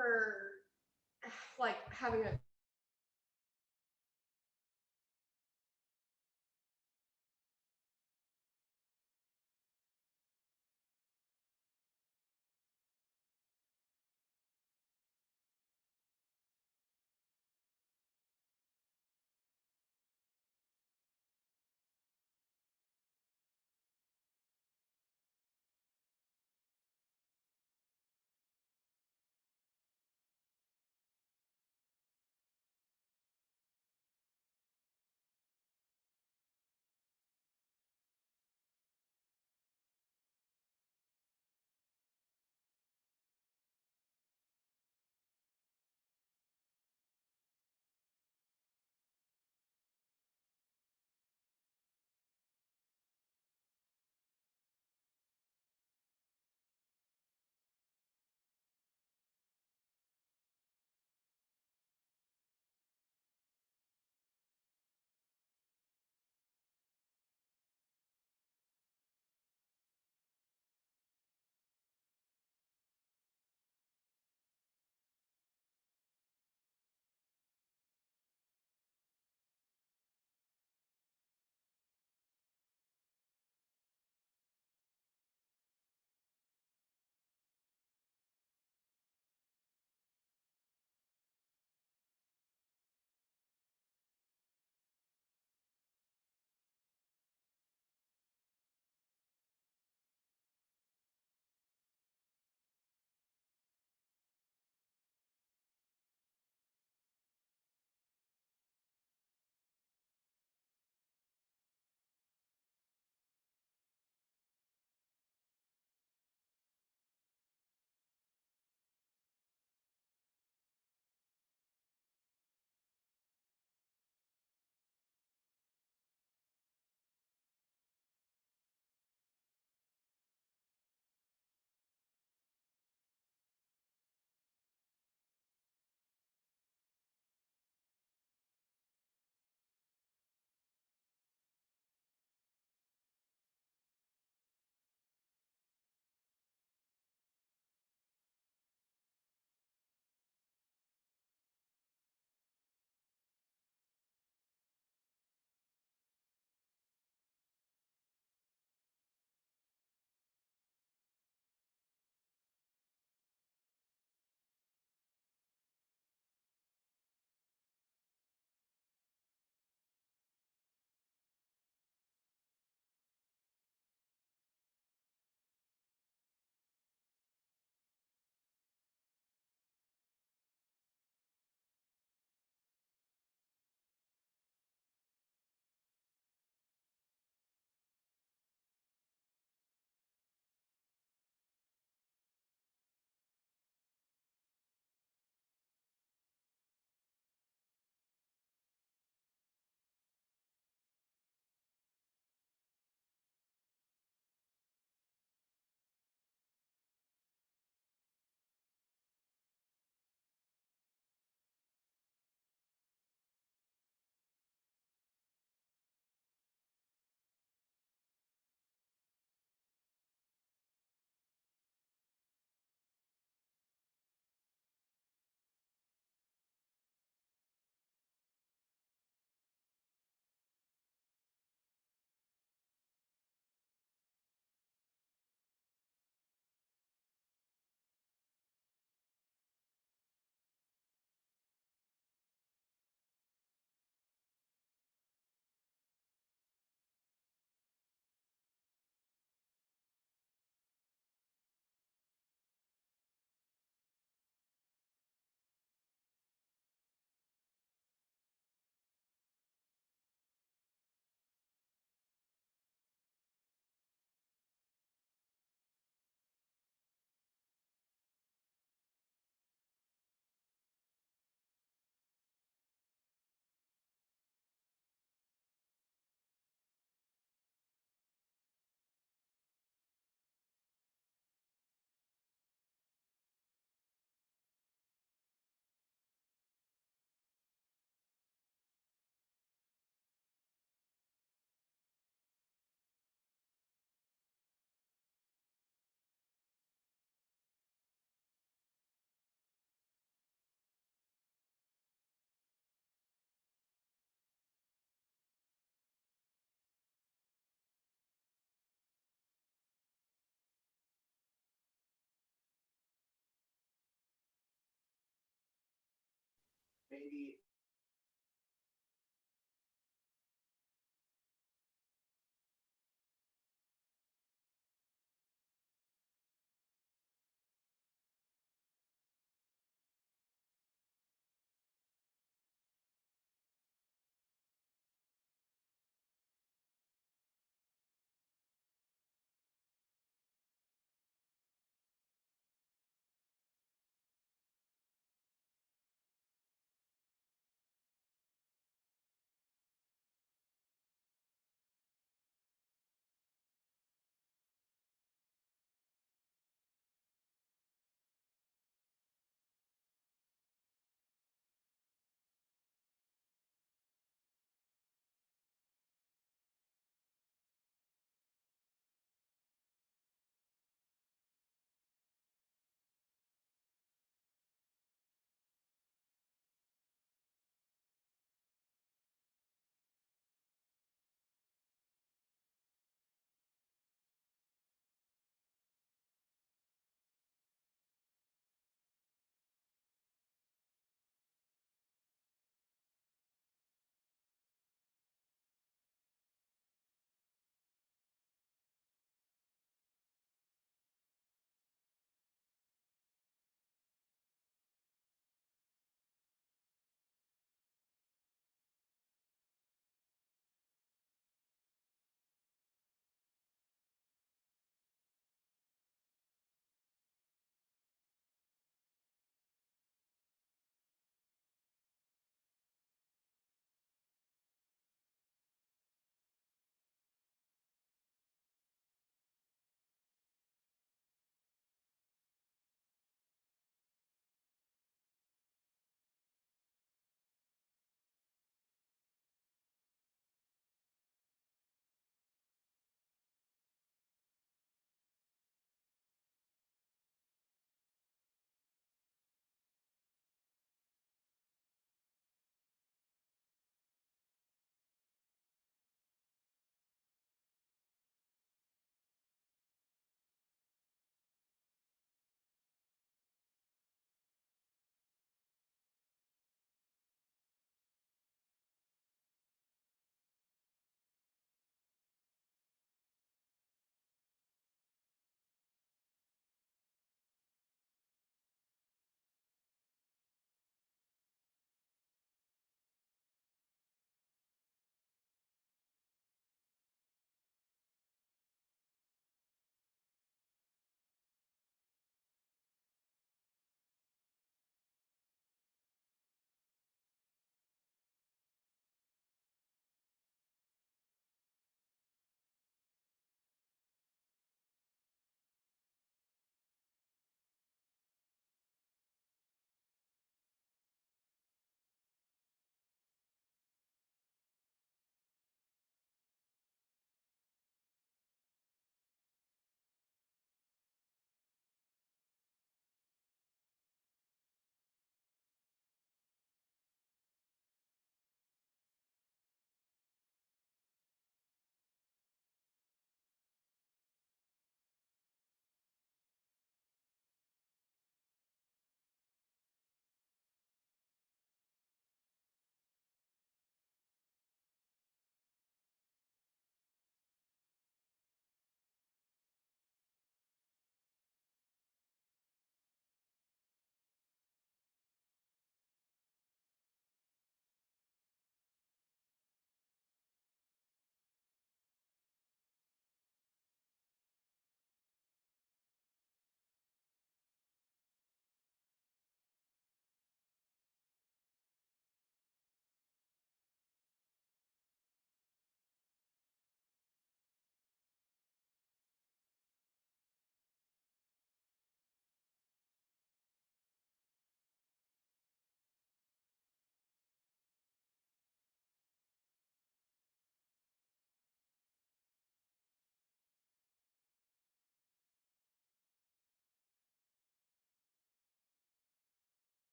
for like having a maybe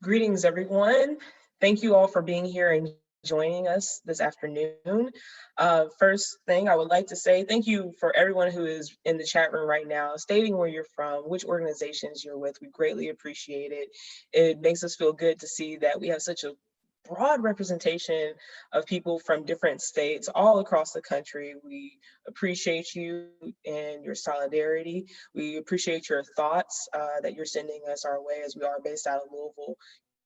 Greetings, everyone. Thank you all for being here and joining us this afternoon. First thing I would like to say thank you for everyone who is in the chat room right now, stating where you're from, which organizations you're with. We greatly appreciate it. It makes us feel good to see that we have such a broad representation of people from different states all across the country. We appreciate you and your solidarity. We appreciate your thoughts that you're sending us our way, as we are based out of Louisville,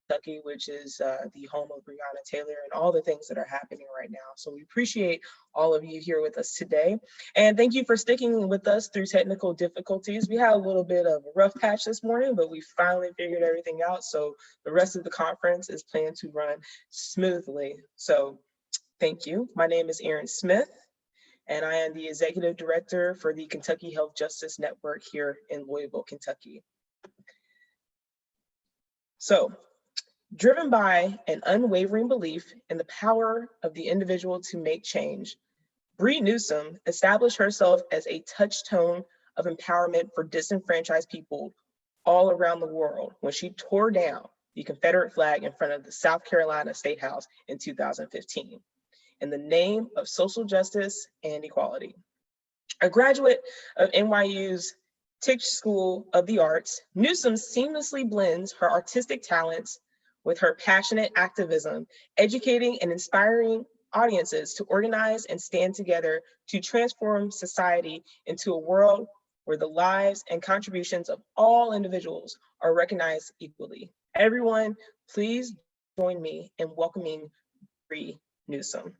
Kentucky, which is the home of Breonna Taylor and all the things that are happening right now. So we appreciate all of you here with us today. And thank you for sticking with us through technical difficulties. We had a little bit of a rough patch this morning, but we finally figured everything out. So the rest of the conference is planned to run smoothly. So thank you. My name is Erin Smith, and I am the Executive Director for the Kentucky Health Justice Network here in Louisville, Kentucky. So, driven by an unwavering belief in the power of the individual to make change, Bree Newsom established herself as a touchstone of empowerment for disenfranchised people all around the world when she tore down the Confederate flag in front of the South Carolina State House in 2015 in the name of social justice and equality. A graduate of NYU's Tisch School of the Arts, Newsom seamlessly blends her artistic talents with her passionate activism, educating and inspiring audiences to organize and stand together to transform society into a world where the lives and contributions of all individuals are recognized equally. Everyone, please join me in welcoming Bree Newsom.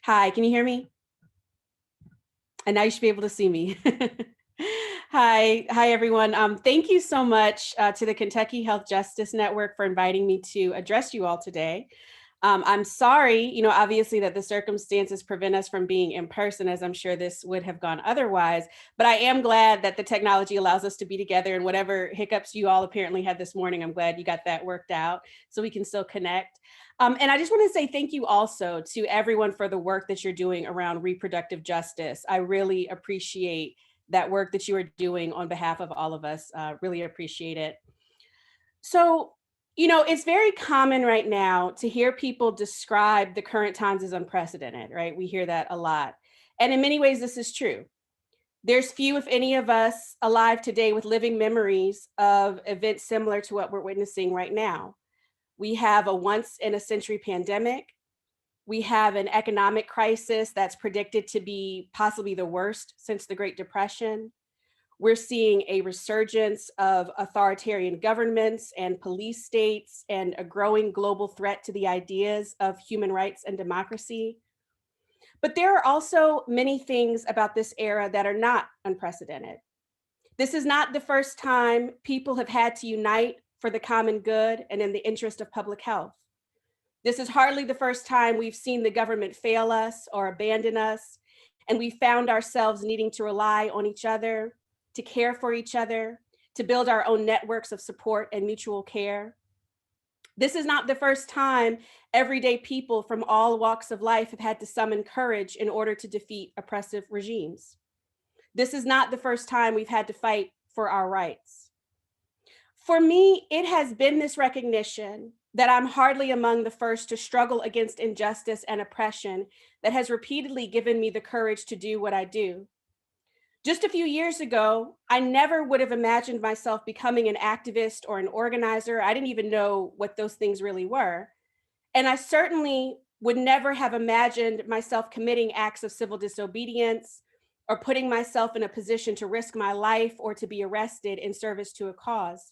Hi, can you hear me? And now you should be able to see me. Hi, everyone. Thank you so much to the Kentucky Health Justice Network for inviting me to address you all today. I'm sorry, obviously that the circumstances prevent us from being in person, as I'm sure this would have gone otherwise, but I am glad that the technology allows us to be together, and whatever hiccups you all apparently had this morning, I'm glad you got that worked out so we can still connect. And I just want to say thank you also to everyone for the work that you're doing around reproductive justice. I really appreciate that work that you are doing on behalf of all of us. Really appreciate it. So, it's very common right now to hear people describe the current times as unprecedented, right? We hear that a lot. And in many ways, this is true. There's few, if any of us alive today with living memories of events similar to what we're witnessing right now. We have a once in a century pandemic. We have an economic crisis that's predicted to be possibly the worst since the Great Depression. We're seeing a resurgence of authoritarian governments and police states and a growing global threat to the ideas of human rights and democracy. But there are also many things about this era that are not unprecedented. This is not the first time people have had to unite for the common good and in the interest of public health. This is hardly the first time we've seen the government fail us or abandon us, and we found ourselves needing to rely on each other, to care for each other, to build our own networks of support and mutual care. This is not the first time everyday people from all walks of life have had to summon courage in order to defeat oppressive regimes. This is not the first time we've had to fight for our rights. For me, it has been this recognition that I'm hardly among the first to struggle against injustice and oppression that has repeatedly given me the courage to do what I do. Just a few years ago, I never would have imagined myself becoming an activist or an organizer. I didn't even know what those things really were. And I certainly would never have imagined myself committing acts of civil disobedience or putting myself in a position to risk my life or to be arrested in service to a cause.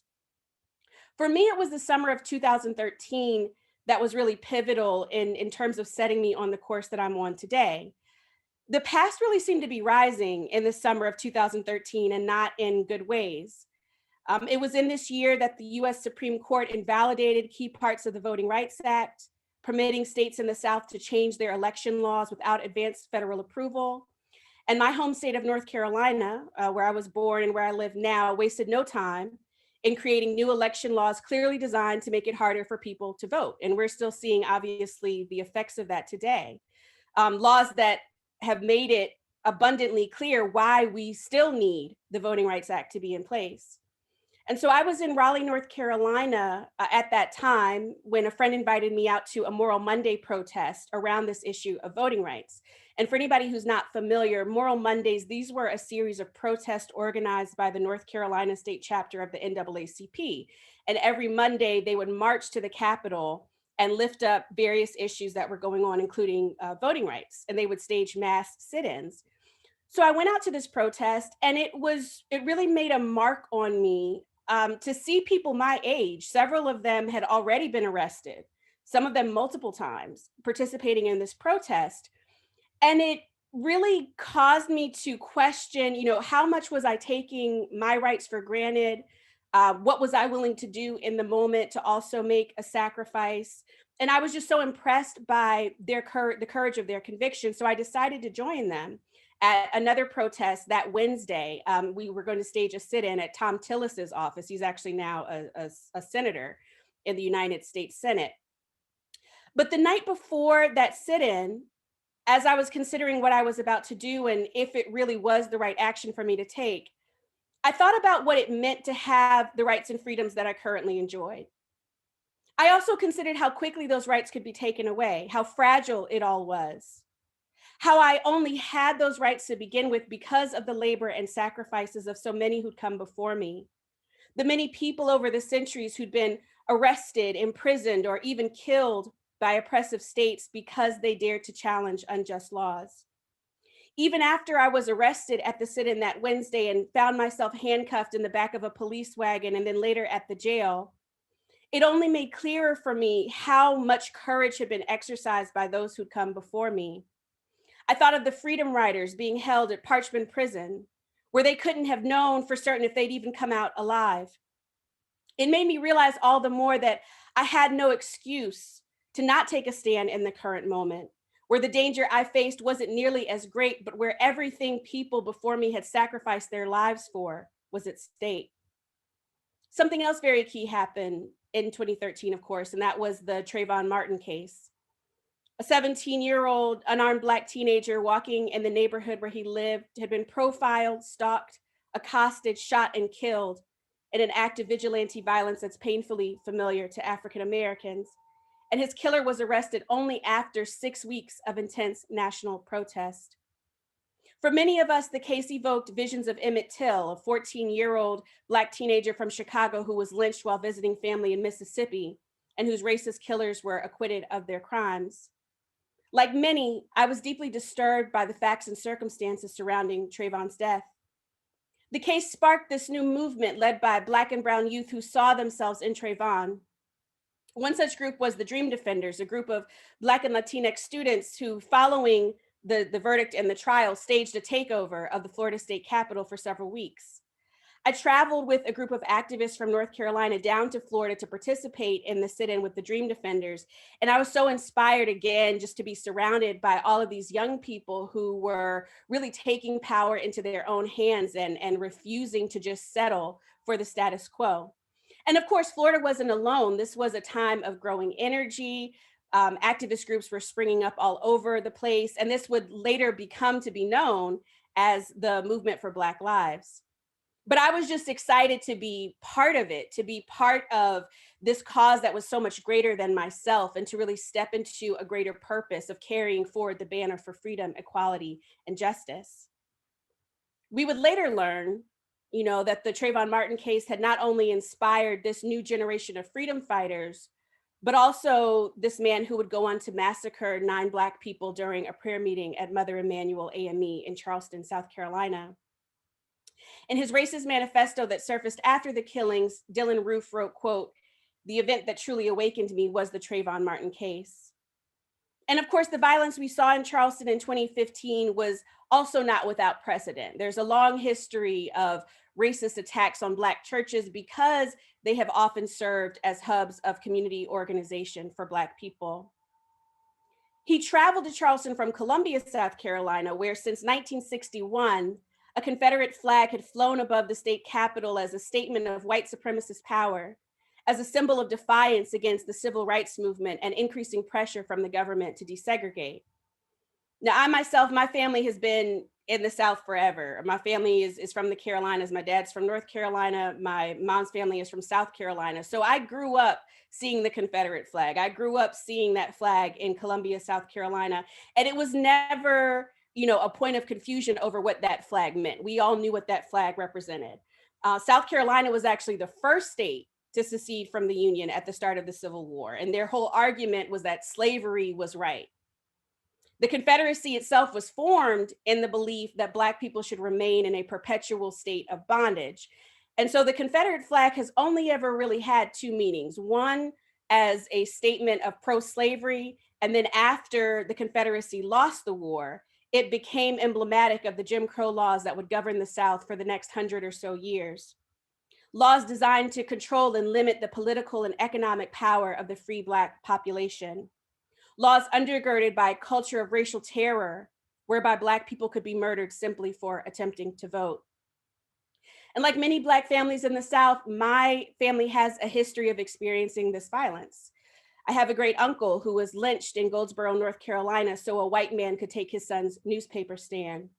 For me, it was the summer of 2013 that was really pivotal in terms of setting me on the course that I'm on today. The past really seemed to be rising in the summer of 2013 and not in good ways. It was in this year that the US Supreme Court invalidated key parts of the Voting Rights Act, permitting states in the South to change their election laws without advanced federal approval. And my home state of North Carolina, where I was born and where I live now, wasted no time in creating new election laws clearly designed to make it harder for people to vote. And we're still seeing, obviously, the effects of that today. Laws that have made it abundantly clear why we still need the Voting Rights Act to be in place. And so I was in Raleigh, North Carolina at that time when a friend invited me out to a Moral Monday protest around this issue of voting rights. And for anybody who's not familiar, Moral Mondays, these were a series of protests organized by the North Carolina state chapter of the NAACP. And every Monday they would march to the Capitol and lift up various issues that were going on, including voting rights. And they would stage mass sit-ins. So I went out to this protest, and it really made a mark on me to see people my age. Several of them had already been arrested, some of them multiple times, participating in this protest. And it really caused me to question, how much was I taking my rights for granted? What was I willing to do in the moment to also make a sacrifice? And I was just so impressed by the courage of their conviction. So I decided to join them at another protest that Wednesday. We were going to stage a sit-in at Tom Tillis's office. He's actually now a senator in the United States Senate. But the night before that sit-in, as I was considering what I was about to do and if it really was the right action for me to take, I thought about what it meant to have the rights and freedoms that I currently enjoyed. I also considered how quickly those rights could be taken away, how fragile it all was, how I only had those rights to begin with because of the labor and sacrifices of so many who'd come before me, the many people over the centuries who'd been arrested, imprisoned, or even killed by oppressive states because they dared to challenge unjust laws. Even after I was arrested at the sit-in that Wednesday and found myself handcuffed in the back of a police wagon and then later at the jail, it only made clearer for me how much courage had been exercised by those who'd come before me. I thought of the freedom riders being held at Parchman Prison, where they couldn't have known for certain if they'd even come out alive. It made me realize all the more that I had no excuse to not take a stand in the current moment, where the danger I faced wasn't nearly as great, but where everything people before me had sacrificed their lives for was at stake. Something else very key happened in 2013, of course, and that was the Trayvon Martin case. A 17-year-old unarmed Black teenager walking in the neighborhood where he lived had been profiled, stalked, accosted, shot, and killed in an act of vigilante violence that's painfully familiar to African Americans. And his killer was arrested only after 6 weeks of intense national protest. For many of us, the case evoked visions of Emmett Till, a 14-year-old Black teenager from Chicago who was lynched while visiting family in Mississippi and whose racist killers were acquitted of their crimes. Like many, I was deeply disturbed by the facts and circumstances surrounding Trayvon's death. The case sparked this new movement led by Black and brown youth who saw themselves in Trayvon. One such group was the Dream Defenders, a group of Black and Latinx students who, following the verdict and the trial, staged a takeover of the Florida State Capitol for several weeks. I traveled with a group of activists from North Carolina down to Florida to participate in the sit-in with the Dream Defenders. And I was so inspired again just to be surrounded by all of these young people who were really taking power into their own hands and refusing to just settle for the status quo. And of course, Florida wasn't alone. This was a time of growing energy. Activist groups were springing up all over the place. And this would later become to be known as the Movement for Black Lives. But I was just excited to be part of it, to be part of this cause that was so much greater than myself, and to really step into a greater purpose of carrying forward the banner for freedom, equality, and justice. We would later learn, that the Trayvon Martin case had not only inspired this new generation of freedom fighters, but also this man who would go on to massacre 9 Black people during a prayer meeting at Mother Emanuel AME in Charleston, South Carolina. In his racist manifesto that surfaced after the killings, Dylan Roof wrote, quote, "The event that truly awakened me was the Trayvon Martin case." And of course, the violence we saw in Charleston in 2015 was also not without precedent. There's a long history of racist attacks on Black churches because they have often served as hubs of community organization for Black people. He traveled to Charleston from Columbia, South Carolina, where since 1961, a Confederate flag had flown above the state capitol as a statement of white supremacist power, as a symbol of defiance against the civil rights movement and increasing pressure from the government to desegregate. Now, I myself, my family has been in the South forever. My family is from the Carolinas. My dad's from North Carolina. My mom's family is from South Carolina. So I grew up seeing the Confederate flag. I grew up seeing that flag in Columbia, South Carolina. And it was never, a point of confusion over what that flag meant. We all knew what that flag represented. South Carolina was actually the first state to secede from the Union at the start of the Civil War. And their whole argument was that slavery was right. The Confederacy itself was formed in the belief that Black people should remain in a perpetual state of bondage. And so the Confederate flag has only ever really had two meanings. One, as a statement of pro-slavery, and then after the Confederacy lost the war, it became emblematic of the Jim Crow laws that would govern the South for the next 100 or so years. Laws designed to control and limit the political and economic power of the free Black population. Laws undergirded by a culture of racial terror, whereby Black people could be murdered simply for attempting to vote. And like many Black families in the South, my family has a history of experiencing this violence. I have a great uncle who was lynched in Goldsboro, North Carolina, so a white man could take his son's newspaper stand.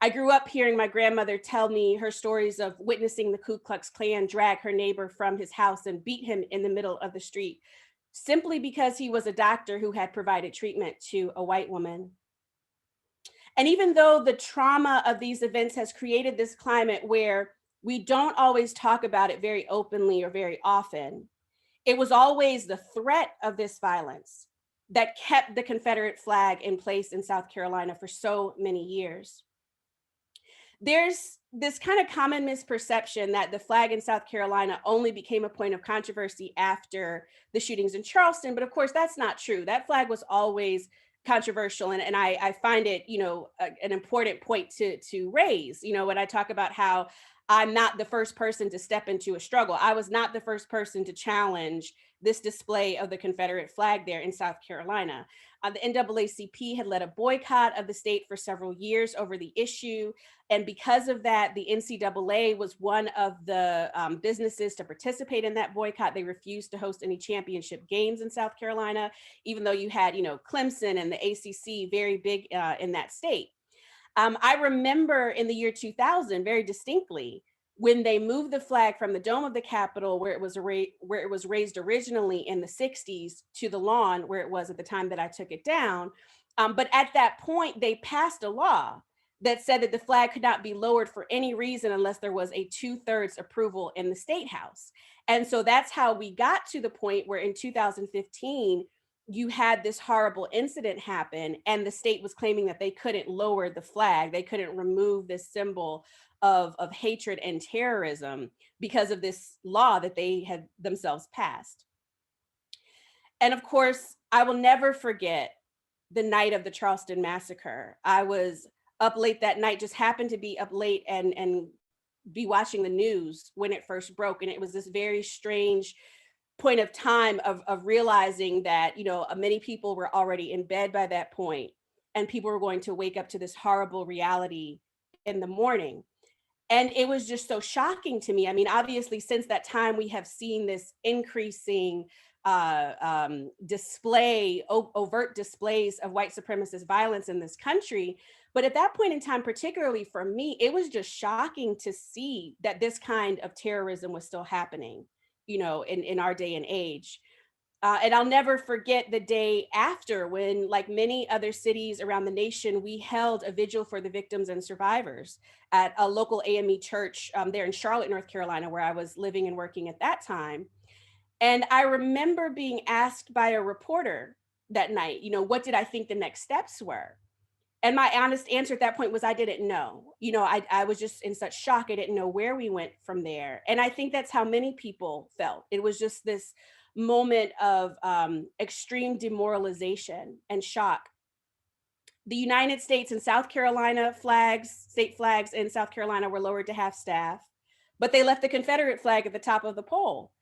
I grew up hearing my grandmother tell me her stories of witnessing the Ku Klux Klan drag her neighbor from his house and beat him in the middle of the street, simply because he was a doctor who had provided treatment to a white woman. And even though the trauma of these events has created this climate where we don't always talk about it very openly or very often, it was always the threat of this violence that kept the Confederate flag in place in South Carolina for so many years. There's this kind of common misperception that the flag in South Carolina only became a point of controversy after the shootings in Charleston, but of course that's not true. That flag was always controversial, and I find it, an important point to raise. When I talk about how I'm not the first person to step into a struggle, I was not the first person to challenge this display of the Confederate flag there in South Carolina. The NAACP had led a boycott of the state for several years over the issue. And because of that, the NCAA was one of the businesses to participate in that boycott. They refused to host any championship games in South Carolina, even though you had, Clemson and the ACC very big in that state. I remember in the year 2000 very distinctly when they moved the flag from the dome of the Capitol, where it was raised originally in the 60s, to the lawn where it was at the time that I took it down. But at that point, they passed a law that said that the flag could not be lowered for any reason unless there was a 2/3 approval in the State House. And so that's how we got to the point where in 2015, you had this horrible incident happen, and the state was claiming that they couldn't lower the flag. They couldn't remove this symbol of hatred and terrorism because of this law that they had themselves passed. And of course, I will never forget the night of the Charleston massacre. I was up late that night, just happened to be up late and be watching the news when it first broke. And it was this very strange point of time of realizing that, many people were already in bed by that point, and people were going to wake up to this horrible reality in the morning. And it was just so shocking to me. I mean, obviously, since that time, we have seen this increasing overt displays of white supremacist violence in this country. But at that point in time, particularly for me, it was just shocking to see that this kind of terrorism was still happening, in our day and age. And I'll never forget the day after when, like many other cities around the nation, we held a vigil for the victims and survivors at a local AME church there in Charlotte, North Carolina, where I was living and working at that time. And I remember being asked by a reporter that night, what did I think the next steps were? And my honest answer at that point was I didn't know. I was just in such shock. I didn't know where we went from there. And I think that's how many people felt. It was just this moment of extreme demoralization and shock. The United States and South Carolina state flags in South Carolina were lowered to half staff, but they left the Confederate flag at the top of the pole.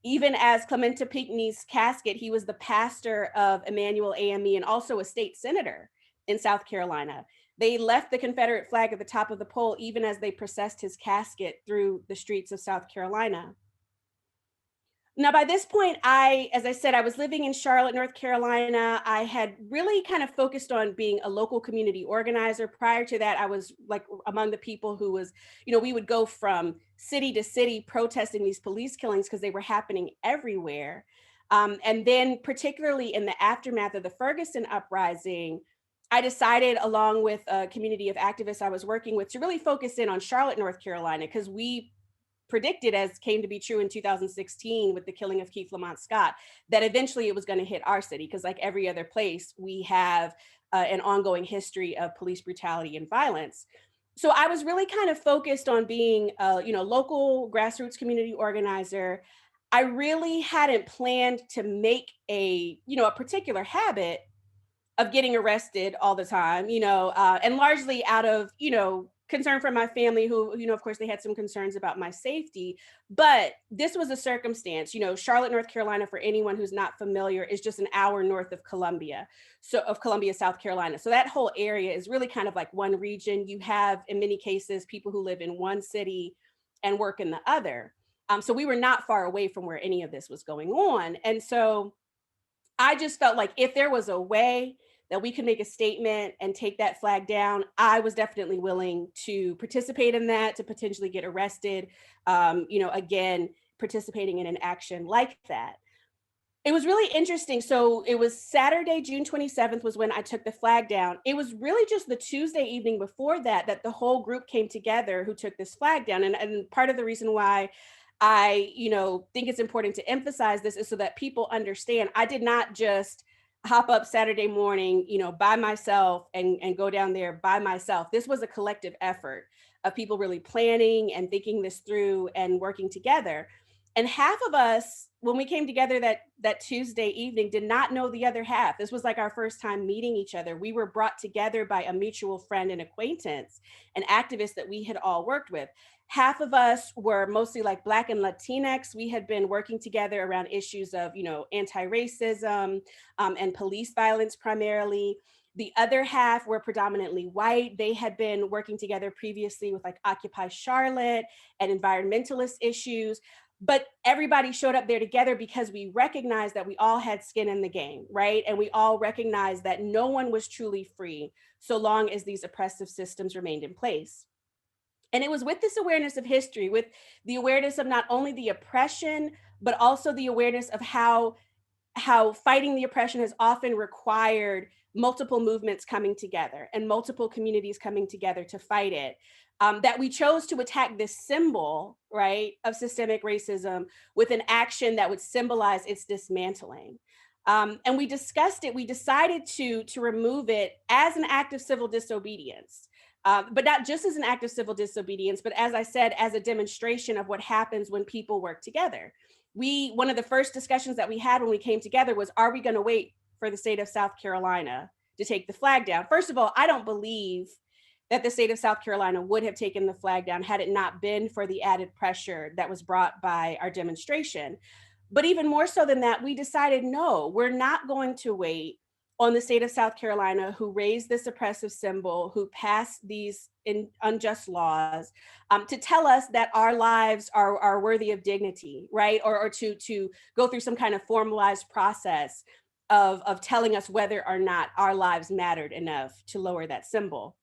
Even as Clementa Pinckney's casket, he was the pastor of Emmanuel AME and also a state senator in South Carolina. They left the Confederate flag at the top of the pole, even as they processed his casket through the streets of South Carolina. Now, by this point, as I said, I was living in Charlotte, North Carolina. I had really kind of focused on being a local community organizer. Prior to that, I was like among the people who was, we would go from city to city protesting these police killings because they were happening everywhere. And then, particularly in the aftermath of the Ferguson uprising, I decided, along with a community of activists I was working with, to really focus in on Charlotte, North Carolina, because we predicted, as came to be true in 2016 with the killing of Keith Lamont Scott, that eventually it was going to hit our city, because like every other place, we have an ongoing history of police brutality and violence. So I was really kind of focused on being a local grassroots community organizer. I really hadn't planned to make a particular habit of getting arrested all the time, and largely out of, concern for my family who, of course, they had some concerns about my safety. But this was a circumstance, Charlotte, North Carolina, for anyone who's not familiar, is just an hour north of Columbia, South Carolina. So that whole area is really kind of like one region. You have, in many cases, people who live in one city and work in the other. So we were not far away from where any of this was going on. And so I just felt like if there was a way that we could make a statement and take that flag down, I was definitely willing to participate in that, to potentially get arrested, again, participating in an action like that. It was really interesting. So it was Saturday, June 27th was when I took the flag down. It was really just the Tuesday evening before that the whole group came together who took this flag down. And part of the reason why I, think it's important to emphasize this is so that people understand I did not just hop up Saturday morning, by myself and go down there by myself. This was a collective effort of people really planning and thinking this through and working together. And half of us, when we came together that Tuesday evening, did not know the other half. This was like our first time meeting each other. We were brought together by a mutual friend and acquaintance, an activist that we had all worked with. Half of us were mostly like Black and Latinx. We had been working together around issues of, anti-racism and police violence primarily. The other half were predominantly white. They had been working together previously with like Occupy Charlotte and environmentalist issues. But everybody showed up there together because we recognized that we all had skin in the game, right? And we all recognized that no one was truly free so long as these oppressive systems remained in place. And it was with this awareness of history, with the awareness of not only the oppression, but also the awareness of how fighting the oppression has often required multiple movements coming together and multiple communities coming together to fight it, that we chose to attack this symbol, right, of systemic racism with an action that would symbolize its dismantling. And we discussed it. We decided to remove it as an act of civil disobedience. But not just as an act of civil disobedience, but as I said, as a demonstration of what happens when people work together. One of the first discussions that we had when we came together was, are we going to wait for the state of South Carolina to take the flag down? First of all, I don't believe that the state of South Carolina would have taken the flag down had it not been for the added pressure that was brought by our demonstration. But even more so than that, we decided, no, we're not going to wait on the state of South Carolina, who raised this oppressive symbol, who passed these unjust laws, to tell us that our lives are worthy of dignity, right? Or to go through some kind of formalized process of telling us whether or not our lives mattered enough to lower that symbol.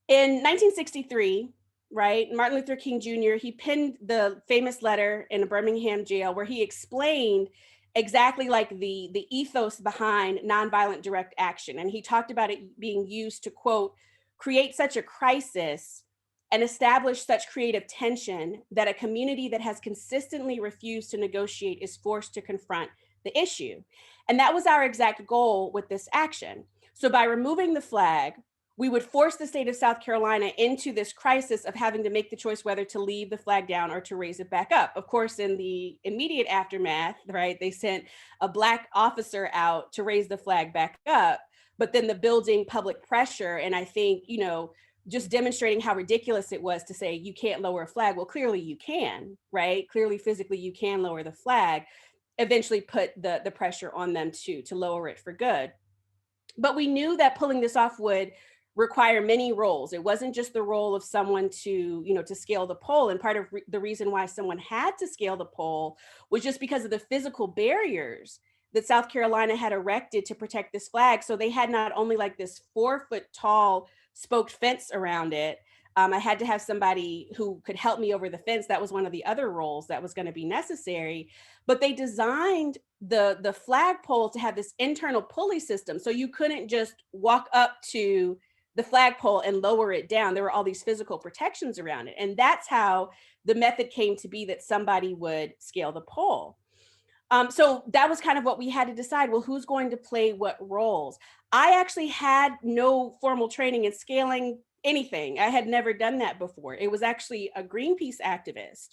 In 1963, right, Martin Luther King Jr., he penned the famous letter in a Birmingham jail where he explained exactly like the ethos behind nonviolent direct action. And he talked about it being used to, quote, create such a crisis and establish such creative tension that a community that has consistently refused to negotiate is forced to confront the issue. And that was our exact goal with this action. So by removing the flag, we would force the state of South Carolina into this crisis of having to make the choice whether to leave the flag down or to raise it back up. Of course, in the immediate aftermath, right, they sent a Black officer out to raise the flag back up, but then the building public pressure, and I think, just demonstrating how ridiculous it was to say you can't lower a flag. Well, clearly you can, right? Clearly, physically, you can lower the flag, eventually put the pressure on them to lower it for good. But we knew that pulling this off would require many roles. It wasn't just the role of someone to, to scale the pole. And part of the reason why someone had to scale the pole was just because of the physical barriers that South Carolina had erected to protect this flag. So they had not only like this 4-foot tall spoked fence around it. I had to have somebody who could help me over the fence. That was one of the other roles that was going to be necessary. But they designed the flagpole to have this internal pulley system. So you couldn't just walk up to the flagpole and lower it down. There were all these physical protections around it. And that's how the method came to be, that somebody would scale the pole. So that was kind of what we had to decide. Well, who's going to play what roles? I actually had no formal training in scaling anything. I had never done that before. It was actually a Greenpeace activist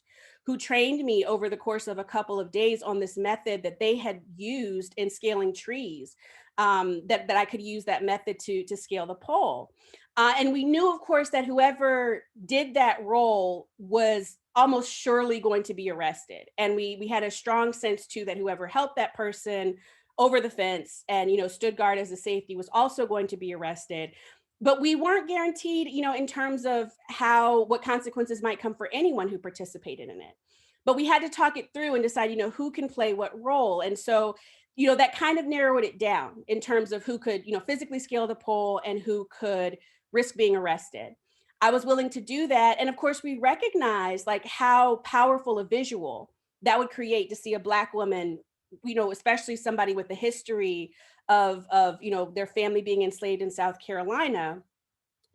who trained me over the course of a couple of days on this method that they had used in scaling trees, that I could use that method to scale the pole. And we knew, of course, that whoever did that role was almost surely going to be arrested. And we had a strong sense too that whoever helped that person over the fence and, stood guard as a safety was also going to be arrested. But we weren't guaranteed, in terms of what consequences might come for anyone who participated in it. But we had to talk it through and decide, who can play what role. And so, that kind of narrowed it down in terms of who could, physically scale the pole and who could risk being arrested. I was willing to do that. And of course, we recognized like how powerful a visual that would create to see a Black woman, especially somebody with a history of their family being enslaved in South Carolina,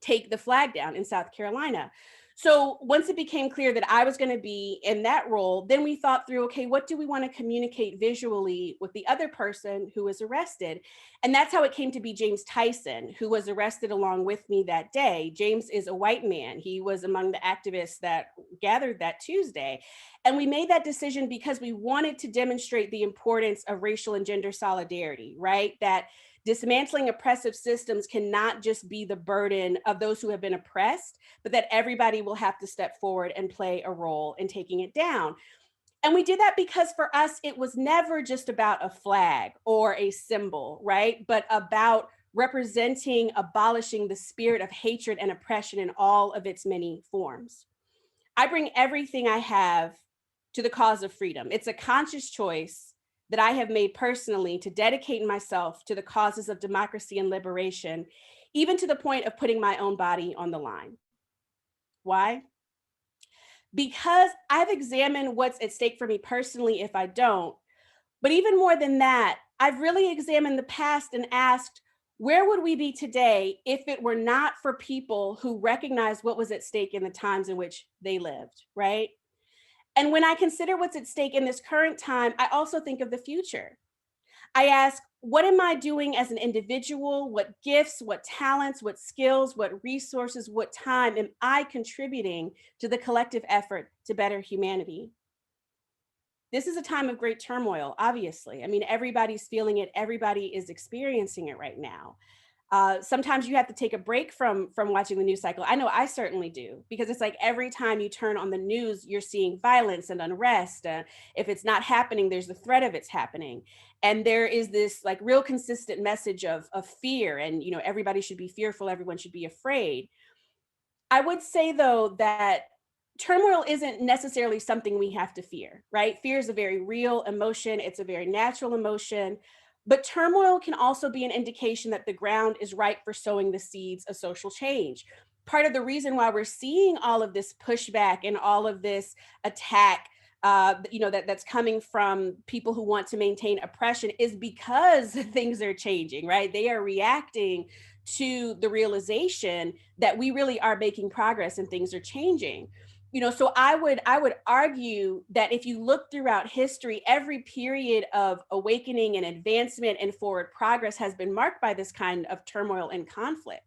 take the flag down in South Carolina. So once it became clear that I was going to be in that role, then we thought through, okay, what do we want to communicate visually with the other person who was arrested? And that's how it came to be James Tyson, who was arrested along with me that day. James is a white man. He was among the activists that gathered that Tuesday. And we made that decision because we wanted to demonstrate the importance of racial and gender solidarity, right? That dismantling oppressive systems cannot just be the burden of those who have been oppressed, but that everybody will have to step forward and play a role in taking it down. And we did that because for us, it was never just about a flag or a symbol, right? But about representing, abolishing the spirit of hatred and oppression in all of its many forms. I bring everything I have to the cause of freedom. It's a conscious choice that I have made personally to dedicate myself to the causes of democracy and liberation, even to the point of putting my own body on the line. Why? Because I've examined what's at stake for me personally if I don't. But even more than that, I've really examined the past and asked, where would we be today if it were not for people who recognized what was at stake in the times in which they lived, right? And when I consider what's at stake in this current time, I also think of the future. I ask, what am I doing as an individual? What gifts, what talents, what skills, what resources, what time am I contributing to the collective effort to better humanity? This is a time of great turmoil, obviously. I mean, everybody's feeling it. Everybody is experiencing it right now. Sometimes you have to take a break from watching the news cycle. I know I certainly do, because it's like every time you turn on the news, you're seeing violence and unrest. If it's not happening, there's the threat of it's happening. And there is this like real consistent message of fear, and everybody should be fearful, everyone should be afraid. I would say though that turmoil isn't necessarily something we have to fear, right? Fear is a very real emotion. It's a very natural emotion. But turmoil can also be an indication that the ground is ripe for sowing the seeds of social change. Part of the reason why we're seeing all of this pushback and all of this attack, that's coming from people who want to maintain oppression is because things are changing, right? They are reacting to the realization that we really are making progress and things are changing. So I would argue that if you look throughout history, every period of awakening and advancement and forward progress has been marked by this kind of turmoil and conflict,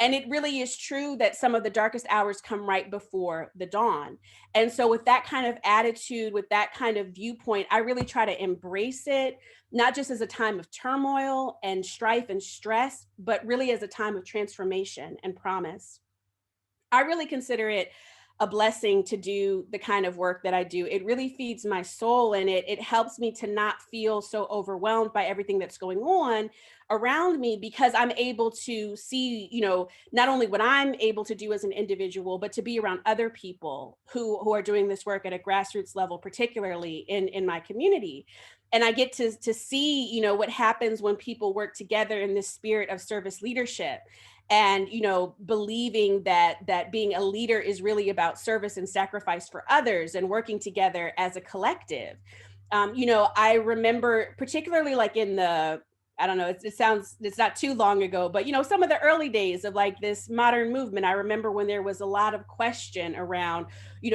and it really is true that some of the darkest hours come right before the dawn. And so with that kind of attitude, with that kind of viewpoint, I really try to embrace it, not just as a time of turmoil and strife and stress, but really as a time of transformation and promise. I really consider it a blessing to do the kind of work that I do. It really feeds my soul, and it helps me to not feel so overwhelmed by everything that's going on around me, because I'm able to see, not only what I'm able to do as an individual, but to be around other people who are doing this work at a grassroots level, particularly in my community. And I get to see, what happens when people work together in this spirit of service leadership, and believing that being a leader is really about service and sacrifice for others and working together as a collective. I remember particularly like in the, I don't know, it's not too long ago, but some of the early days of like this modern movement, I remember when there was a lot of question around,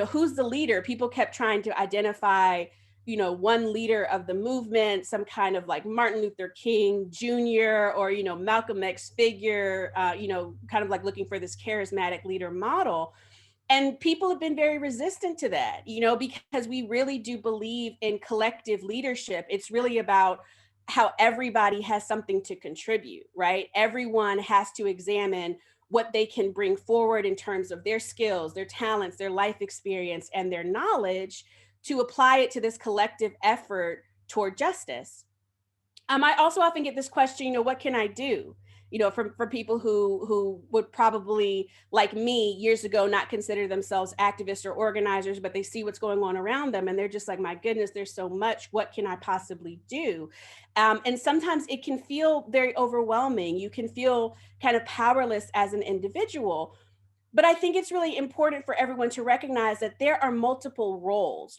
who's the leader. People kept trying to identify one leader of the movement, some kind of like Martin Luther King Jr. or, Malcolm X figure, kind of like looking for this charismatic leader model. And people have been very resistant to that, because we really do believe in collective leadership. It's really about how everybody has something to contribute, right? Everyone has to examine what they can bring forward in terms of their skills, their talents, their life experience, and their knowledge to apply it to this collective effort toward justice. I also often get this question, what can I do? From people who would probably, like me years ago, not consider themselves activists or organizers, but they see what's going on around them and they're just like, my goodness, there's so much. What can I possibly do? And sometimes it can feel very overwhelming. You can feel kind of powerless as an individual. But I think it's really important for everyone to recognize that there are multiple roles.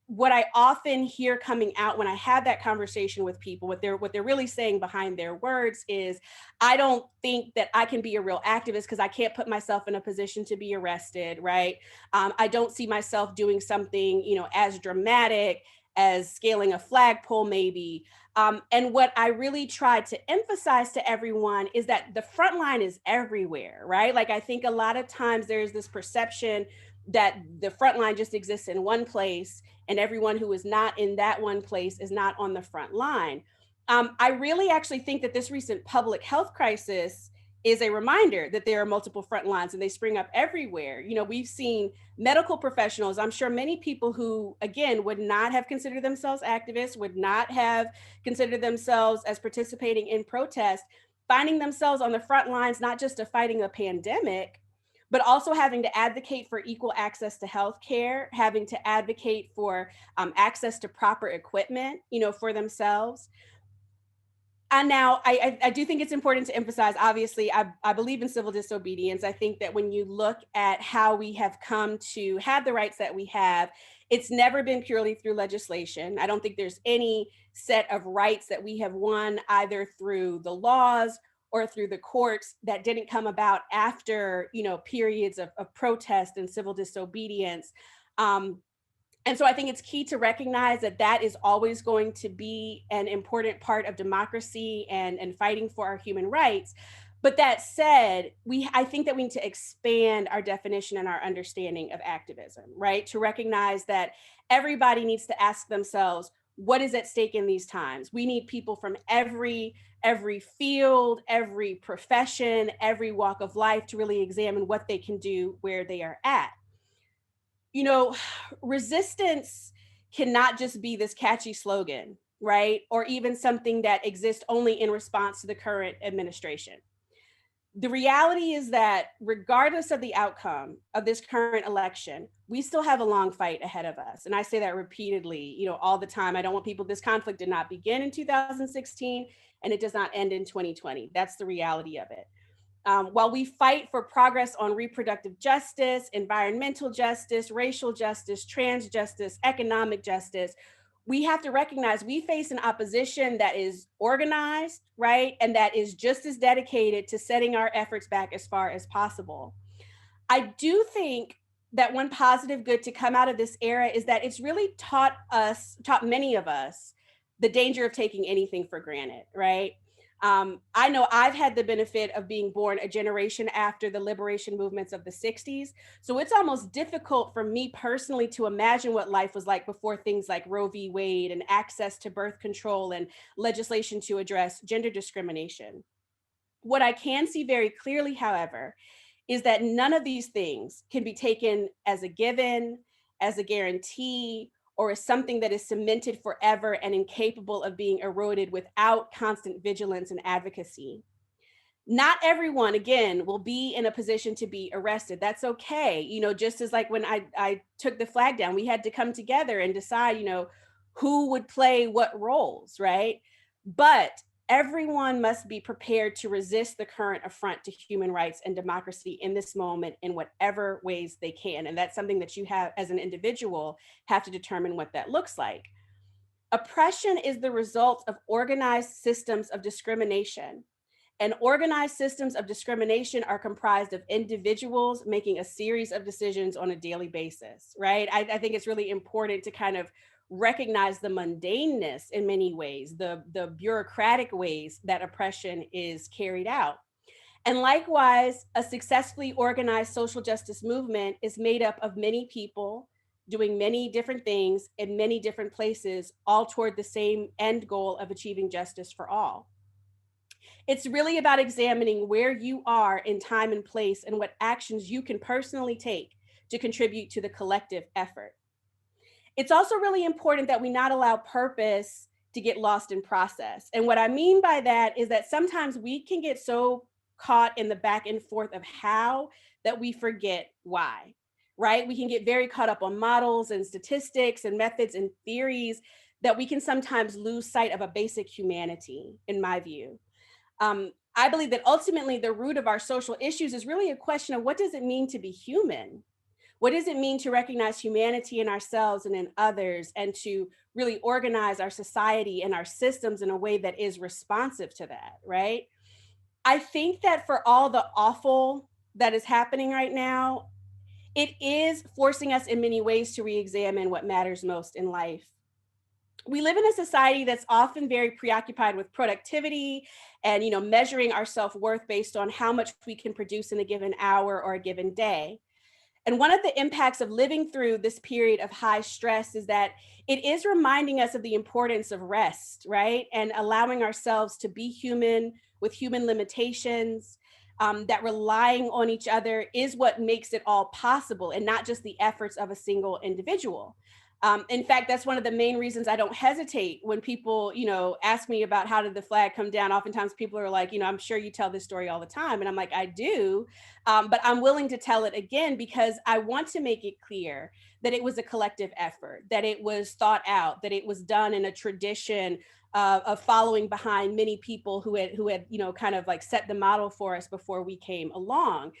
What I often hear coming out when I have that conversation with people, what they're really saying behind their words is, I don't think that I can be a real activist because I can't put myself in a position to be arrested, right? I don't see myself doing something, as dramatic as scaling a flagpole, maybe. And what I really try to emphasize to everyone is that the front line is everywhere, right? Like, I think a lot of times there's this perception that the front line just exists in one place, and everyone who is not in that one place is not on the front line. I really actually think that this recent public health crisis is a reminder that there are multiple front lines and they spring up everywhere. We've seen medical professionals, I'm sure many people who, again, would not have considered themselves activists, would not have considered themselves as participating in protest, finding themselves on the front lines, not just of fighting a pandemic, but also having to advocate for equal access to healthcare, having to advocate for access to proper equipment, for themselves. And now I do think it's important to emphasize, obviously, I believe in civil disobedience. I think that when you look at how we have come to have the rights that we have, it's never been purely through legislation. I don't think there's any set of rights that we have won either through the laws or through the courts that didn't come about after, periods of protest and civil disobedience. And so I think it's key to recognize that that is always going to be an important part of democracy and fighting for our human rights. But that said, I think that we need to expand our definition and our understanding of activism, right? To recognize that everybody needs to ask themselves, what is at stake in these times? We need people from every field, every profession, every walk of life to really examine what they can do where they are at. Resistance cannot just be this catchy slogan, right? Or even something that exists only in response to the current administration. The reality is that regardless of the outcome of this current election, we still have a long fight ahead of us. And I say that repeatedly, all the time. I don't want people, this conflict did not begin in 2016 and it does not end in 2020. That's the reality of it. While we fight for progress on reproductive justice, environmental justice, racial justice, trans justice, economic justice, we have to recognize we face an opposition that is organized, right? And that is just as dedicated to setting our efforts back as far as possible. I do think that one positive good to come out of this era is that it's really taught many of us, the danger of taking anything for granted, right? I know I've had the benefit of being born a generation after the liberation movements of the 60s. So it's almost difficult for me personally to imagine what life was like before things like Roe v. Wade and access to birth control and legislation to address gender discrimination. What I can see very clearly, however, is that none of these things can be taken as a given, as a guarantee, or as something that is cemented forever and incapable of being eroded without constant vigilance and advocacy. Not everyone, again, will be in a position to be arrested. That's okay. Just as like when I took the flag down, we had to come together and decide, who would play what roles, right? But everyone must be prepared to resist the current affront to human rights and democracy in this moment in whatever ways they can. And that's something that you have as an individual have to determine what that looks like. Oppression is the result of organized systems of discrimination. And organized systems of discrimination are comprised of individuals making a series of decisions on a daily basis, right? I think it's really important to kind of recognize the mundaneness in many ways, the bureaucratic ways that oppression is carried out. And likewise, a successfully organized social justice movement is made up of many people doing many different things in many different places, all toward the same end goal of achieving justice for all. It's really about examining where you are in time and place and what actions you can personally take to contribute to the collective effort. It's also really important that we not allow purpose to get lost in process. And what I mean by that is that sometimes we can get so caught in the back and forth of how that we forget why, right? We can get very caught up on models and statistics and methods and theories that we can sometimes lose sight of a basic humanity, in my view. I believe that ultimately the root of our social issues is really a question of what does it mean to be human? What does it mean to recognize humanity in ourselves and in others, and to really organize our society and our systems in a way that is responsive to that, right? I think that for all the awful that is happening right now, it is forcing us in many ways to re-examine what matters most in life. We live in a society that's often very preoccupied with productivity and measuring our self-worth based on how much we can produce in a given hour or a given day. And one of the impacts of living through this period of high stress is that it is reminding us of the importance of rest, right? And allowing ourselves to be human with human limitations, that relying on each other is what makes it all possible and not just the efforts of a single individual. In fact, that's one of the main reasons I don't hesitate when people, ask me about how did the flag come down. Oftentimes people are like, I'm sure you tell this story all the time. And I'm like, I do. But I'm willing to tell it again because I want to make it clear that it was a collective effort, that it was thought out, that it was done in a tradition of following behind many people who had, kind of like set the model for us before we came along.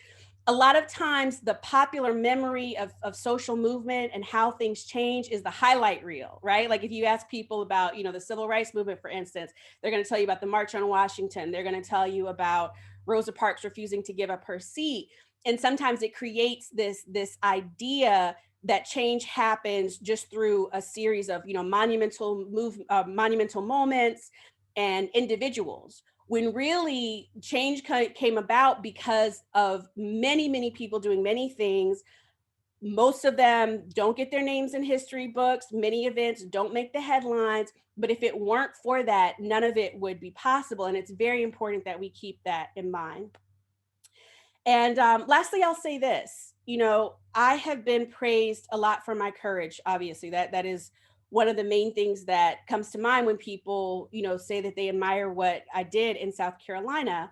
A lot of times the popular memory of social movement and how things change is the highlight reel, right? Like if you ask people about, the civil rights movement, for instance, they're going to tell you about the March on Washington. They're going to tell you about Rosa Parks refusing to give up her seat. And sometimes it creates this idea that change happens just through a series of, monumental moments and individuals, when really change came about because of many, many people doing many things. Most of them don't get their names in history books. Many events don't make the headlines. But if it weren't for that, none of it would be possible. And it's very important that we keep that in mind. And lastly, I'll say this, I have been praised a lot for my courage. Obviously, that is one of the main things that comes to mind when people, say that they admire what I did in South Carolina.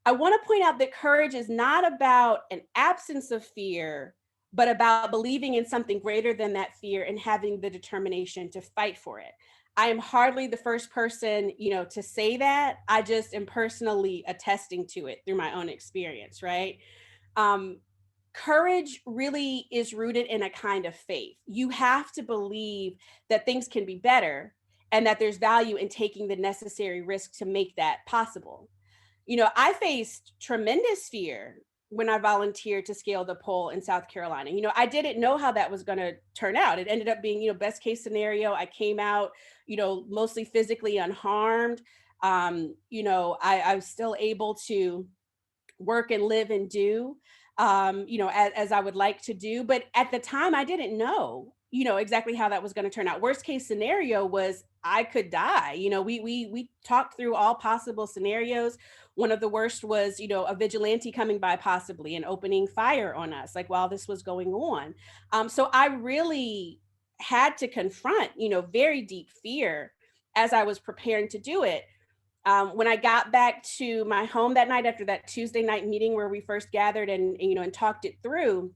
I want to point out that courage is not about an absence of fear, but about believing in something greater than that fear and having the determination to fight for it. I am hardly the first person, to say that. I just am personally attesting to it through my own experience, right? Um, Courage really is rooted in a kind of faith. You have to believe that things can be better and that there's value in taking the necessary risk to make that possible. I faced tremendous fear when I volunteered to scale the pole in South Carolina. I didn't know how that was going to turn out. It ended up being, best case scenario. I came out, mostly physically unharmed. I was still able to work and live and do, as I would like to do. But at the time, I didn't know. exactly how that was going to turn out. Worst case scenario was I could die. We talked through all possible scenarios. One of the worst was, a vigilante coming by possibly and opening fire on us, like while this was going on. So I really had to confront, very deep fear as I was preparing to do it. When I got back to my home that night after that Tuesday night meeting where we first gathered and talked it through,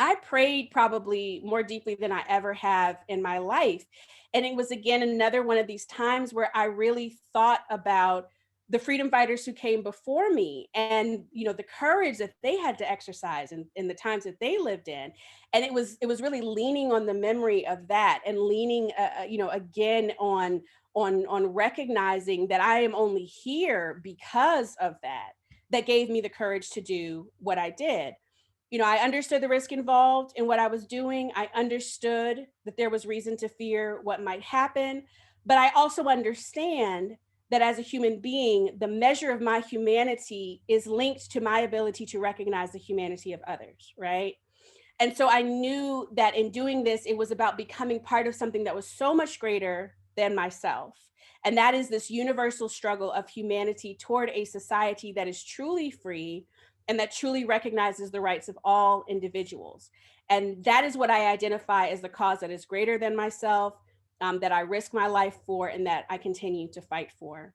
I prayed probably more deeply than I ever have in my life. And it was again another one of these times where I really thought about the freedom fighters who came before me and the courage that they had to exercise in the times that they lived in. And it was really leaning on the memory of that and leaning again on recognizing that I am only here because of that gave me the courage to do what I did. I understood the risk involved in what I was doing. I understood that there was reason to fear what might happen, but I also understand that as a human being, the measure of my humanity is linked to my ability to recognize the humanity of others, right? And so I knew that in doing this, it was about becoming part of something that was so much greater than myself. And that is this universal struggle of humanity toward a society that is truly free and that truly recognizes the rights of all individuals. And that is what I identify as the cause that is greater than myself, that I risk my life for, and that I continue to fight for.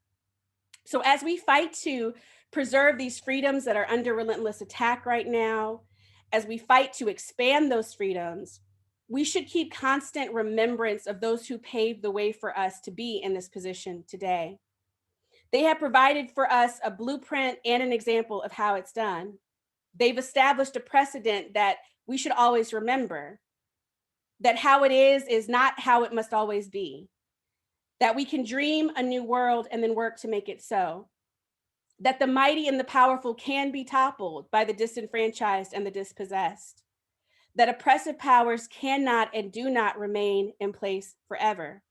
So as we fight to preserve these freedoms that are under relentless attack right now, as we fight to expand those freedoms, we should keep constant remembrance of those who paved the way for us to be in this position today. They have provided for us a blueprint and an example of how it's done. They've established a precedent that we should always remember, that how it is not how it must always be, that we can dream a new world and then work to make it so, that the mighty and the powerful can be toppled by the disenfranchised and the dispossessed, that oppressive powers cannot and do not remain in place forever,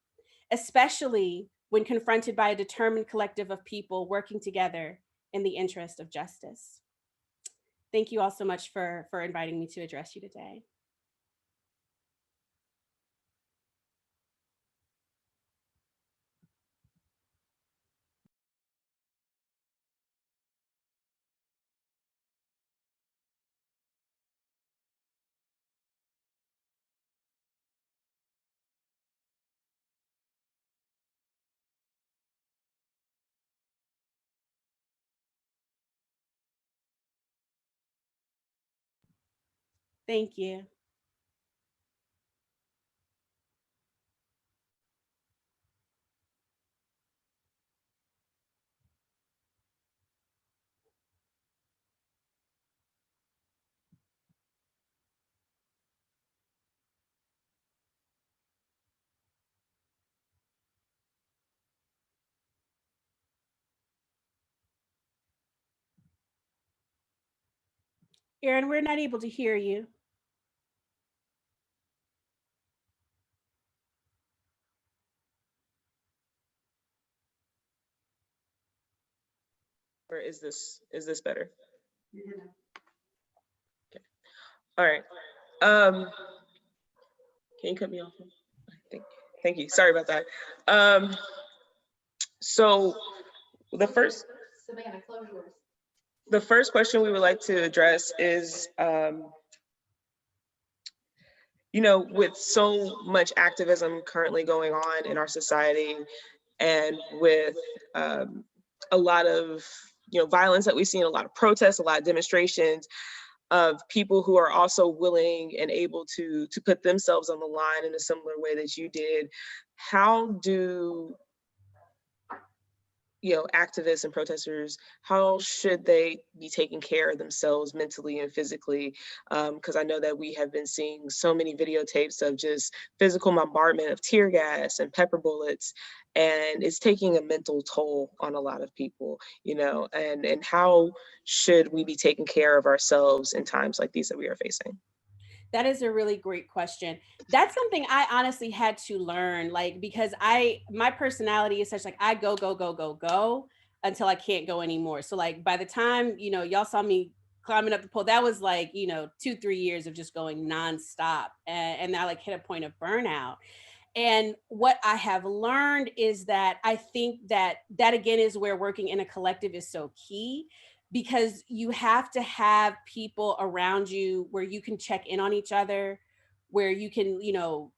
especially when confronted by a determined collective of people working together in the interest of justice. Thank you all so much for inviting me to address you today. Thank you. Erin, we're not able to hear you. Or is this better? Okay. All right. Can you cut me off? Thank you. Sorry about that. So the first Savannah, close yours. the first question we would like to address is, with so much activism currently going on in our society, and with a lot of violence that we've seen, a lot of protests, a lot of demonstrations of people who are also willing and able to put themselves on the line in a similar way that you did. How do activists and protesters, how should they be taking care of themselves mentally and physically? Because I know that we have been seeing so many videotapes of just physical bombardment of tear gas and pepper bullets, and it's taking a mental toll on a lot of people, and how should we be taking care of ourselves in times like these that we are facing? That is a really great question. That's something I honestly had to learn, because my personality is such, I go, go, go, go, go until I can't go anymore. So by the time, y'all saw me climbing up the pole. That was like, you know, 2-3 years of just going nonstop. And I like hit a point of burnout. And what I have learned is that I think that that again is where working in a collective is so key, because you have to have people around you where you can check in on each other, where you can, you know,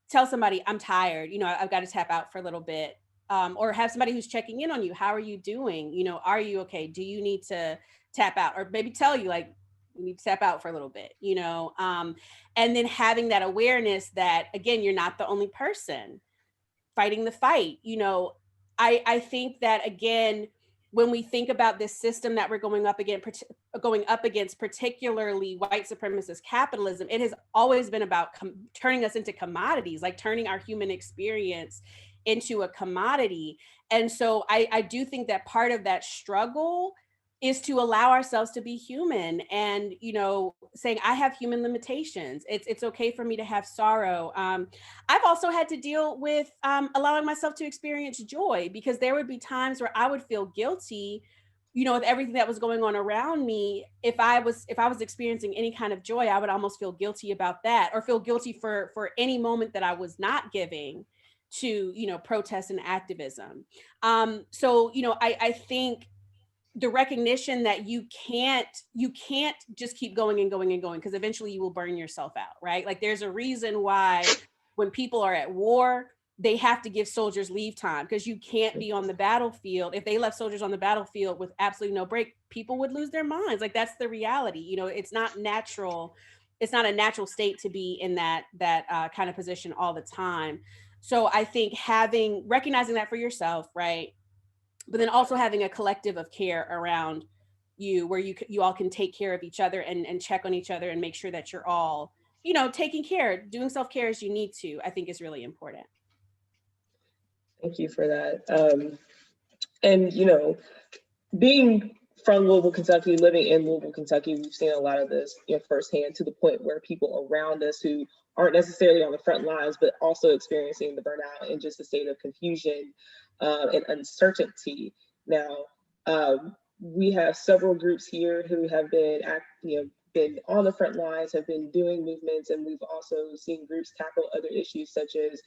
tell somebody, I'm tired, you know, I've got to tap out for a little bit. Or have somebody who's checking in on you. How are you doing? You know, are you okay? Do you need to tap out? Or maybe tell you, like, you need to tap out for a little bit, you know? And then having that awareness that, again, you're not the only person fighting the fight. You know, I think that, again, when we think about this system that we're going up against, particularly white supremacist capitalism, it has always been about turning us into commodities, like turning our human experience into a commodity. And so I do think that part of that struggle is to allow ourselves to be human, and, you know, saying I have human limitations. It's okay for me to have sorrow. I've also had to deal with allowing myself to experience joy, because there would be times where I would feel guilty, you know, with everything that was going on around me. If I was experiencing any kind of joy, I would almost feel guilty about that, or feel guilty for any moment that I was not giving to, you know, protest and activism. So, you know, I think the recognition that you can't just keep going and going and going, because eventually you will burn yourself out, right? Like, there's a reason why when people are at war, they have to give soldiers leave time, because you can't be on the battlefield. If they left soldiers on the battlefield with absolutely no break, people would lose their minds. Like, that's the reality. You know, it's not natural. It's not a natural state to be in that kind of position all the time. So I think recognizing that for yourself, right? But then also having a collective of care around you, where you all can take care of each other, and check on each other, and make sure that you're all, you know, taking care, doing self-care as you need to, I think is really important. Thank you for that. And, you know, being from Louisville, Kentucky, living in Louisville, Kentucky, we've seen a lot of this, you know, firsthand, to the point where people around us who aren't necessarily on the front lines, but also experiencing the burnout and just a state of confusion and uncertainty. Now, we have several groups here who have been, been on the front lines, have been doing movements, and we've also seen groups tackle other issues such as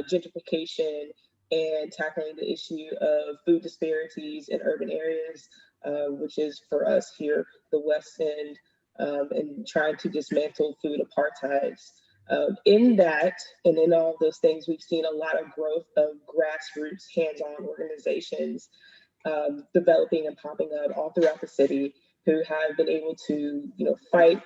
gentrification and tackling the issue of food disparities in urban areas, which is for us here, the West End, and trying to dismantle food apartheids. In that, and in all those things, we've seen a lot of growth of grassroots, hands-on organizations developing and popping up all throughout the city, who have been able to, you know, fight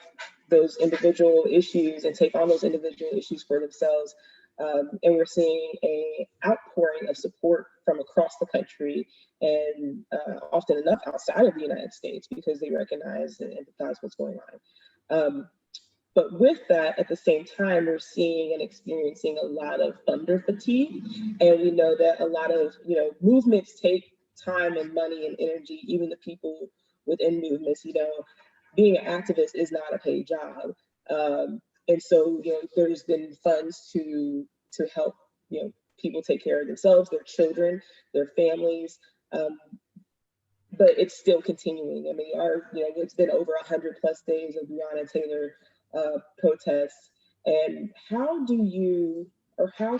those individual issues and take on those individual issues for themselves. And we're seeing a outpouring of support from across the country, and often enough outside of the United States, because they recognize and empathize what's going on. But with that, at the same time, we're seeing and experiencing a lot of thunder fatigue. And we know that a lot of, you know, movements take time and money and energy. Even the people within movements, you know, being an activist is not a paid job. And so, you know, there's been funds to help, you know, people take care of themselves, their children, their families. But it's still continuing. I mean, it's been over 100+ days of Breonna Taylor protests. And how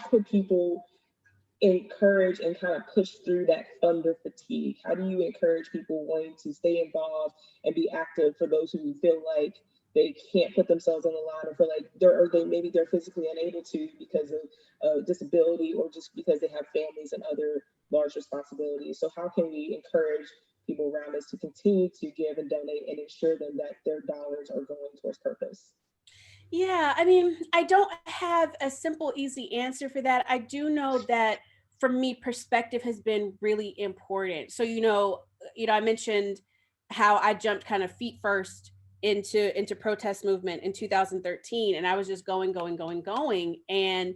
could people encourage and kind of push through that thunder fatigue? How do you encourage people wanting to stay involved and be active, for those who feel like they can't put themselves on the line, or feel like they're physically unable to because of disability, or just because they have families and other large responsibilities? So how can we encourage people around us to continue to give and donate, and ensure them that their dollars are going towards purpose? Yeah, I mean, I don't have a simple, easy answer for that. I do know that for me, perspective has been really important. So, I mentioned how I jumped kind of feet first into protest movement in 2013, and I was just going, going, going, going. And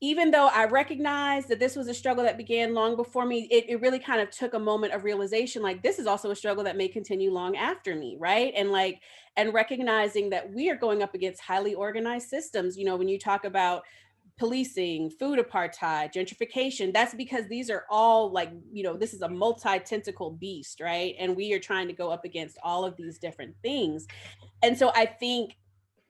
even though I recognized that this was a struggle that began long before me, it really kind of took a moment of realization, like, this is also a struggle that may continue long after me, right? And recognizing that we are going up against highly organized systems. You know, when you talk about policing, food apartheid, gentrification. That's because these are all like, this is a multi-tentacle beast, right? And we are trying to go up against all of these different things. And so I think,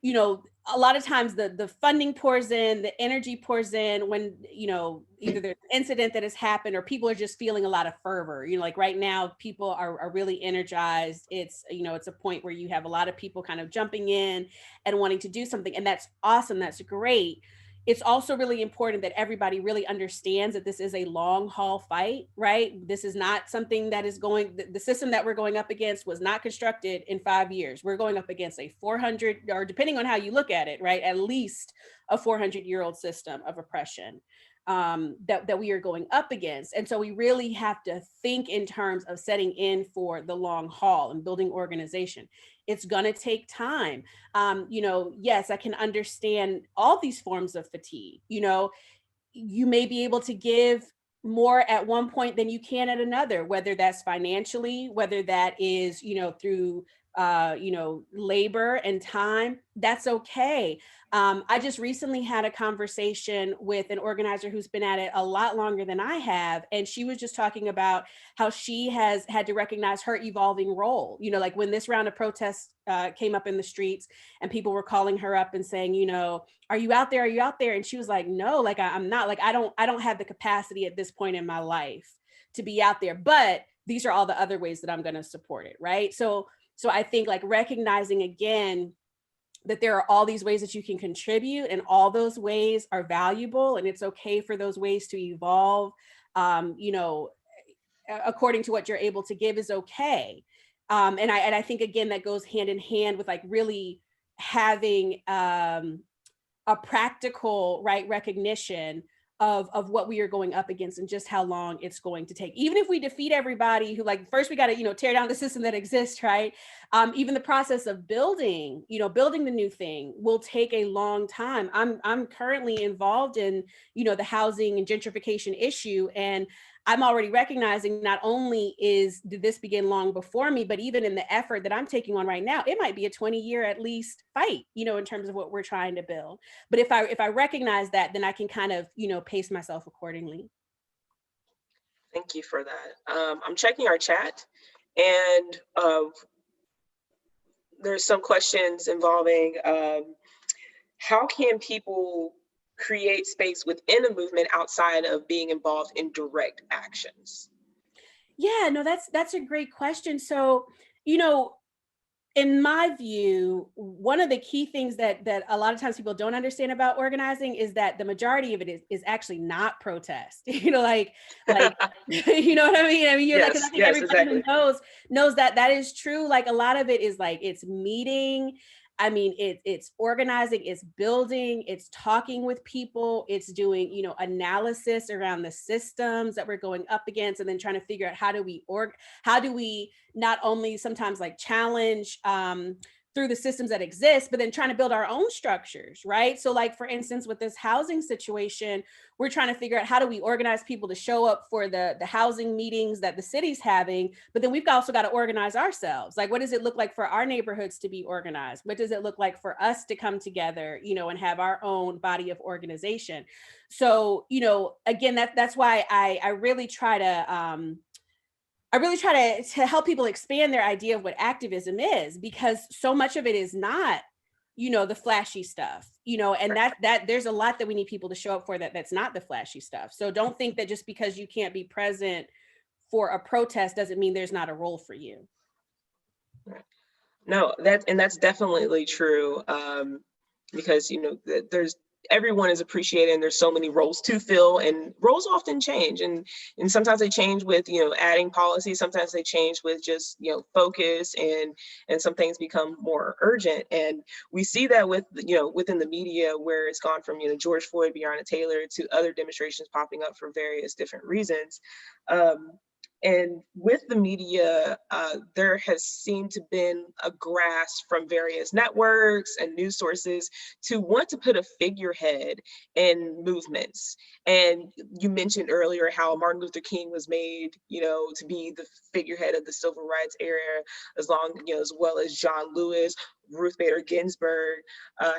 a lot of times the funding pours in, the energy pours in when, either there's an incident that has happened or people are just feeling a lot of fervor. Like right now, people are really energized. It's, it's a point where you have a lot of people kind of jumping in and wanting to do something. And that's awesome. That's great. It's also really important that everybody really understands that this is a long haul fight, right? This is not something that is the system that we're going up against was not constructed in 5 years. We're going up against a 400, or depending on how you look at it, right? At least a 400-year-old system of oppression that we are going up against. And so we really have to think in terms of setting in for the long haul and building organization. It's going to take time. Yes, I can understand all these forms of fatigue. You may be able to give more at one point than you can at another, whether that's financially, whether that is, through labor and time. That's okay. I just recently had a conversation with an organizer who's been at it a lot longer than I have. And she was just talking about how she has had to recognize her evolving role. Like when this round of protests came up in the streets and people were calling her up and saying, are you out there? Are you out there? And she was like, no, like I'm not, like, I don't have the capacity at this point in my life to be out there, but these are all the other ways that I'm going to support it. Right. So I think like recognizing again, that there are all these ways that you can contribute and all those ways are valuable and it's okay for those ways to evolve, according to what you're able to give is okay. And I think, again, that goes hand in hand with like really having a practical, right, recognition of what we are going up against and just how long it's going to take. Even if we defeat everybody who, like, first we got to, tear down the system that exists, right? Even the process of building the new thing will take a long time. I'm currently involved in, the housing and gentrification issue. And I'm already recognizing not only did this begin long before me, but even in the effort that I'm taking on right now, it might be a 20-year at least fight, in terms of what we're trying to build. But if I recognize that, then I can kind of, pace myself accordingly. Thank you for that. I'm checking our chat and there's some questions involving how can people create space within a movement outside of being involved in direct actions? Yeah, no, that's a great question. So, in my view, one of the key things that a lot of times people don't understand about organizing is that the majority of it is actually not protest. like you know what I mean? You're yes, like, I think yes, everybody exactly. who knows that is true. Like a lot of it is like it's meeting. It's organizing, it's building, it's talking with people, it's doing, analysis around the systems that we're going up against, and then trying to figure out how do we not only sometimes like challenge through the systems that exist, but then trying to build our own structures, right? So like, for instance, with this housing situation, we're trying to figure out how do we organize people to show up for the housing meetings that the city's having, but then we've also got to organize ourselves. Like, what does it look like for our neighborhoods to be organized? What does it look like for us to come together, and have our own body of organization? So, again, that's why I really try to, to help people expand their idea of what activism is, because so much of it is not, the flashy stuff, and that there's a lot that we need people to show up for that's not the flashy stuff. So don't think that just because you can't be present for a protest doesn't mean there's not a role for you. No, that's definitely true. Because, everyone is appreciated and there's so many roles to fill, and roles often change, and sometimes they change with adding policy, sometimes they change with just focus, and some things become more urgent. And we see that with within the media, where it's gone from George Floyd, Breonna Taylor, to other demonstrations popping up for various different reasons. And with the media, there has seemed to been a grasp from various networks and news sources to want to put a figurehead in movements. And you mentioned earlier how Martin Luther King was made, to be the figurehead of the civil rights era, as well as John Lewis, Ruth Bader Ginsburg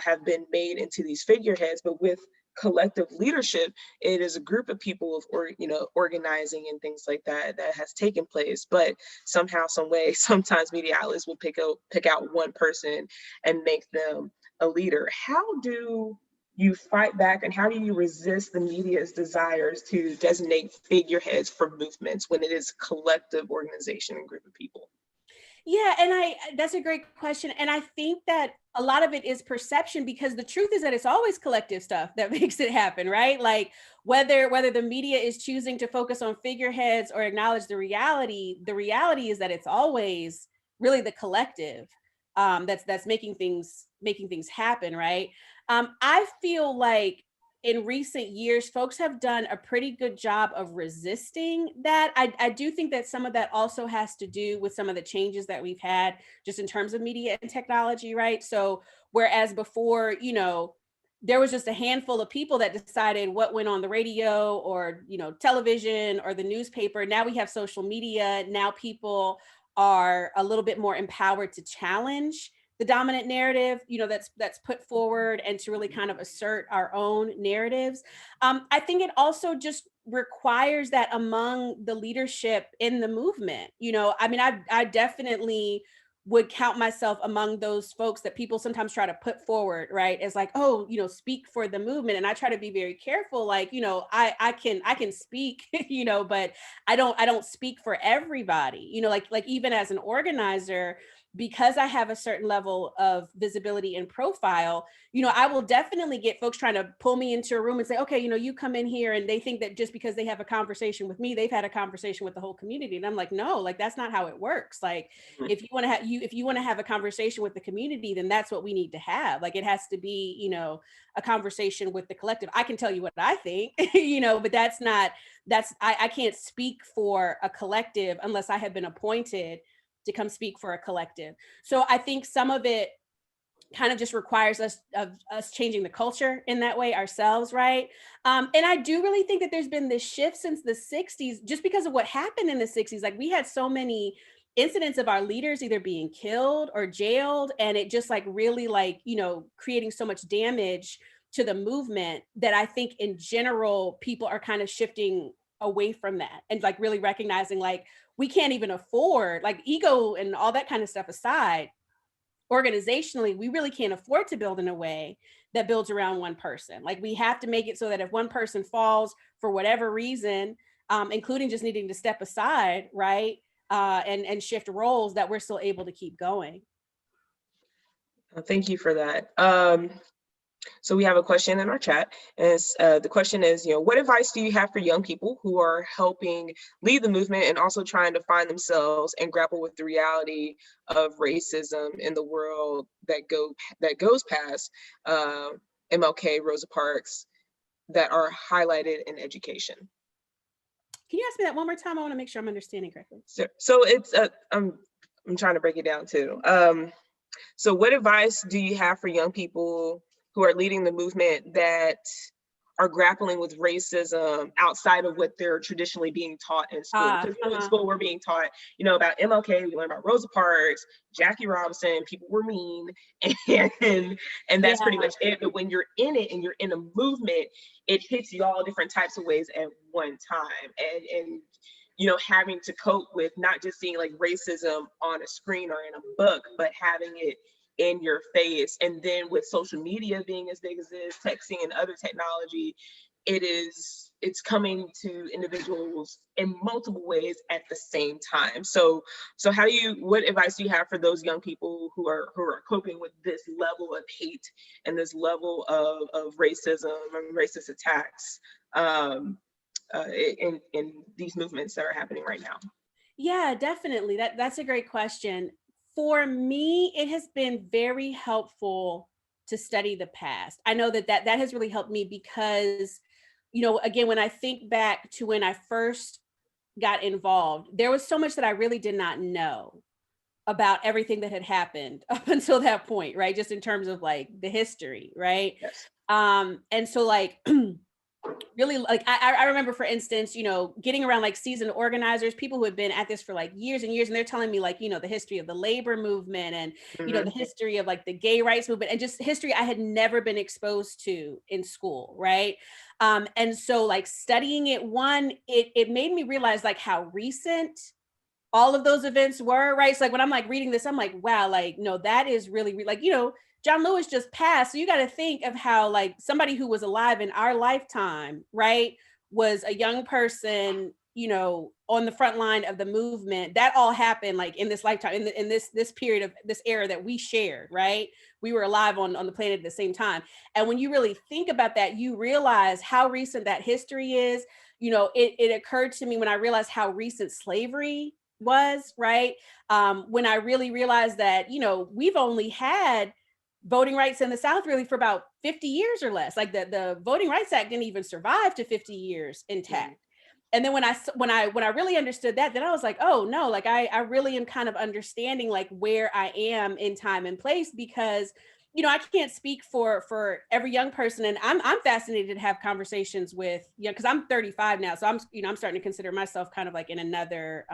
have been made into these figureheads. But with collective leadership, it is a group of people of organizing and things like that that has taken place. But somehow, some way, sometimes media outlets will pick out one person and make them a leader. How do you fight back, and how do you resist the media's desires to designate figureheads for movements when it is collective organization and group of people? Yeah, and that's a great question. And I think that a lot of it is perception, because the truth is that it's always collective stuff that makes it happen, right? Like whether the media is choosing to focus on figureheads or acknowledge the reality is that it's always really the collective that's making things happen, right? I feel like in recent years, folks have done a pretty good job of resisting that. I do think that some of that also has to do with some of the changes that we've had just in terms of media and technology, right? So, whereas before, there was just a handful of people that decided what went on the radio or, television or the newspaper. Now we have social media. Now people are a little bit more empowered to challenge the dominant narrative, that's put forward, and to really kind of assert our own narratives. I think it also just requires that among the leadership in the movement. I mean, I definitely would count myself among those folks that people sometimes try to put forward, right, as like, oh, speak for the movement. And I try to be very careful, like, I can speak, but I don't speak for everybody, like even as an organizer, because I have a certain level of visibility and profile, I will definitely get folks trying to pull me into a room and say, okay, you come in here, and they think that just because they have a conversation with me, they've had a conversation with the whole community. And I'm like, no, like, that's not how it works. Like, if you want to have a conversation with the community, then that's what we need to have. Like, it has to be, a conversation with the collective. I can tell you what I think, but I can't speak for a collective unless I have been appointed to come speak for a collective. So I think some of it kind of just requires us changing the culture in that way ourselves, right? And I do really think that there's been this shift since the 60s, just because of what happened in the 60s. Like, we had so many incidents of our leaders either being killed or jailed, and it just like really like, creating so much damage to the movement, that I think in general people are kind of shifting away from that, and like really recognizing, like, we can't even afford, like, ego and all that kind of stuff aside, organizationally, we really can't afford to build in a way that builds around one person. Like, we have to make it so that if one person falls for whatever reason, including just needing to step aside, right, and shift roles, that we're still able to keep going. Thank you for that. So we have a question in our chat. And the question is, what advice do you have for young people who are helping lead the movement and also trying to find themselves and grapple with the reality of racism in the world that goes past MLK, Rosa Parks, that are highlighted in education? Can you ask me that one more time? I want to make sure I'm understanding correctly. So it's I'm trying to break it down too. So what advice do you have for young people who are leading the movement that are grappling with racism outside of what they're traditionally being taught in school? Because in school we're being taught, about MLK, we learn about Rosa Parks, Jackie Robinson, people were mean, and that's pretty much it. But when you're in it and you're in a movement, it hits you all different types of ways at one time. And having to cope with not just seeing like racism on a screen or in a book, but having it in your face. And then with social media being as big as it is, texting and other technology, it's coming to individuals in multiple ways at the same time. So what advice do you have for those young people who are coping with this level of hate and this level of racism and racist attacks in these movements that are happening right now? Yeah, definitely. That's a great question. For me, it has been very helpful to study the past. I know that has really helped me because, again, when I think back to when I first got involved, there was so much that I really did not know about everything that had happened up until that point, right? Just in terms of like the history, right? Yes. And so like really, like, I remember, for instance, getting around like seasoned organizers, people who had been at this for like years and years, and they're telling me like, the history of the labor movement and, the history of like the gay rights movement and just history I had never been exposed to in school, right? And so like studying it, it made me realize like how recent all of those events were, right? So like when I'm like reading this, I'm like, wow, like, no, that is really like, John Lewis just passed. So you got to think of how like somebody who was alive in our lifetime, right, was a young person, on the front line of the movement. That all happened like in this lifetime, in this period of this era that we shared, right? We were alive on the planet at the same time. And when you really think about that, you realize how recent that history is. It occurred to me when I realized how recent slavery was, right? When I really realized that, we've only had voting rights in the South really for about 50 years or less. Like the Voting Rights Act didn't even survive to 50 years intact. And then when I really understood that, then I was like, oh no, like I really am kind of understanding like where I am in time and place, because I can't speak for every young person, and I'm fascinated to have conversations with, because I'm 35 now, so I'm starting to consider myself kind of like in another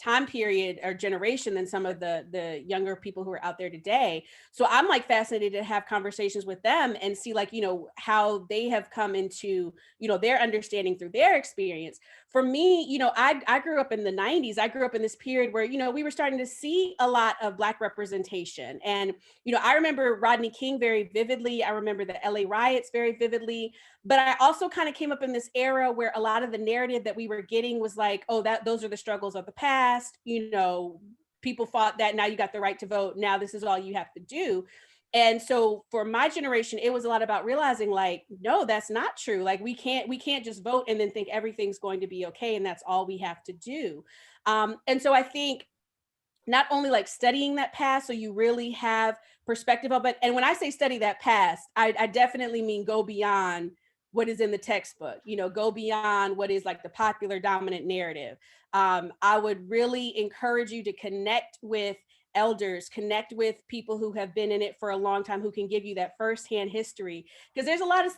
time period or generation than some of the younger people who are out there today. So I'm like fascinated to have conversations with them and see like, how they have come into, their understanding through their experience. For me, I grew up in the 90s. I grew up in this period where, we were starting to see a lot of Black representation. And, I remember Rodney King very vividly. I remember the LA riots very vividly. But I also kind of came up in this era where a lot of the narrative that we were getting was like, oh, those are the struggles of the past. People fought that. Now you got the right to vote. Now this is all you have to do. And so for my generation, it was a lot about realizing like, no, that's not true. Like we can't just vote and then think everything's going to be okay. And that's all we have to do. And so I think not only like studying that past, so you really have perspective of it. And when I say study that past, I definitely mean go beyond what is in the textbook, go beyond what is like the popular dominant narrative. I would really encourage you to connect with elders, connect with people who have been in it for a long time, who can give you that firsthand history. Because there's a lot of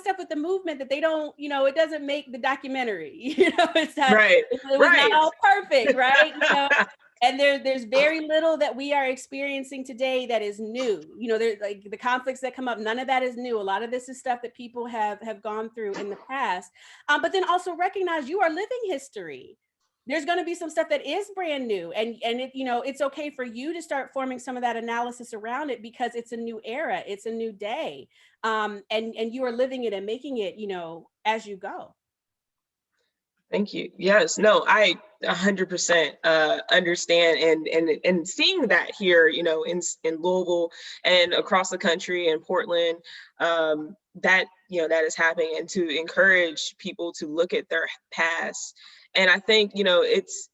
stuff with the movement that they don't, it doesn't make the documentary. It's not, Right. it was not all perfect, right? And there's very little that we are experiencing today that is new. There's like the conflicts that come up, none of that is new. A lot of this is stuff that people have gone through in the past. But then also recognize you are living history. There's going to be some stuff that is brand new, and it's okay for you to start forming some of that analysis around it, because it's a new era, it's a new day, and you are living it and making it, as you go. Thank you. Yes, no, I 100% understand, and seeing that here, in Louisville and across the country in Portland, that that is happening, and to encourage people to look at their past. And I think it's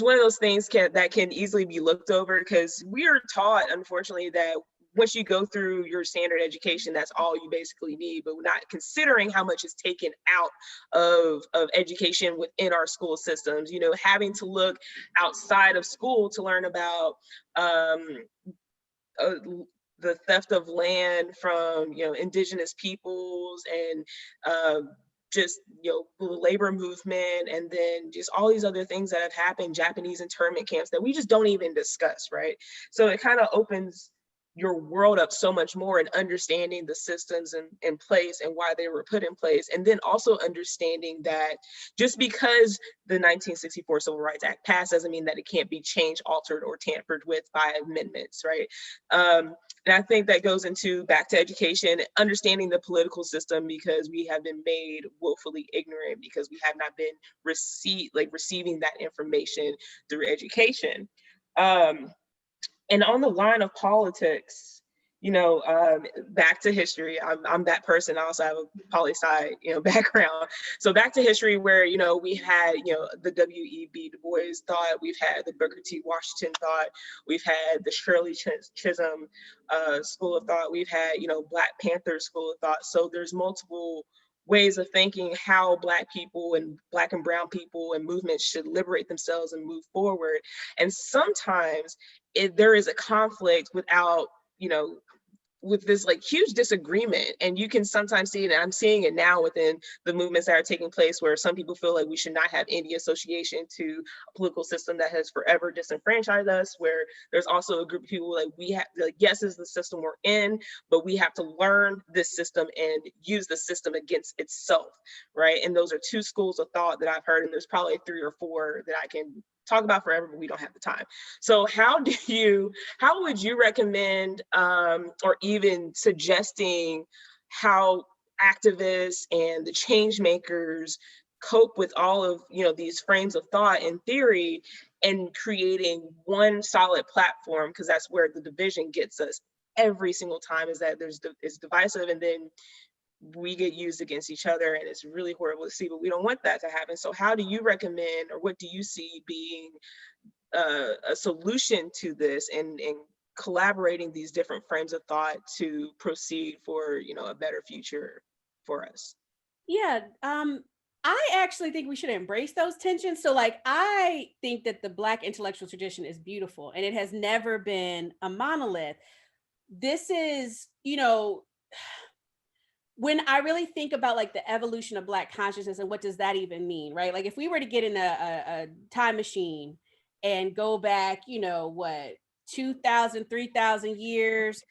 one of those things that can easily be looked over, because we are taught, unfortunately, that once you go through your standard education, that's all you basically need, but we're not considering how much is taken out of education within our school systems. Having to look outside of school to learn about the theft of land from indigenous peoples, and just the labor movement, and then just all these other things that have happened, Japanese internment camps that we just don't even discuss, right? So it kind of opens your world up so much more, and understanding the systems in place and why they were put in place. And then also understanding that just because the 1964 Civil Rights Act passed doesn't mean that it can't be changed, altered, or tampered with by amendments, right? And I think that goes into back to education, understanding the political system, because we have been made woefully ignorant, because we have not been receiving that information through education. And on the line of politics, back to history. I'm that person. I also have a poli-sci, background. So back to history, where we had the W.E.B. Du Bois thought, we've had the Booker T. Washington thought, we've had the Shirley Chisholm school of thought, we've had Black Panther school of thought. So there's multiple ways of thinking how Black people and Black and brown people and movements should liberate themselves and move forward. And sometimes there is a conflict without with this like huge disagreement, and you can sometimes see it, and I'm seeing it now within the movements that are taking place, where some people feel like we should not have any association to a political system that has forever disenfranchised us, where there's also a group of people like we have, like, yes, this is the system we're in, but we have to learn this system and use the system against itself, right? And those are two schools of thought that I've heard, and there's probably 3 or 4 that I can talk about forever, but we don't have the time. So how would you recommend, or even suggesting, how activists and the change makers cope with all of, these frames of thought and theory, and creating one solid platform? Because that's where the division gets us every single time, is that it's divisive, and then we get used against each other, and it's really horrible to see, but we don't want that to happen. So how do you recommend, or what do you see being a solution to this, and collaborating these different frames of thought to proceed for, a better future for us? Yeah, I actually think we should embrace those tensions. So, like, I think that the Black intellectual tradition is beautiful and it has never been a monolith. This is, when I really think about like the evolution of Black consciousness and what does that even mean, right? Like, if we were to get in a time machine and go back, 2,000, 3,000 years,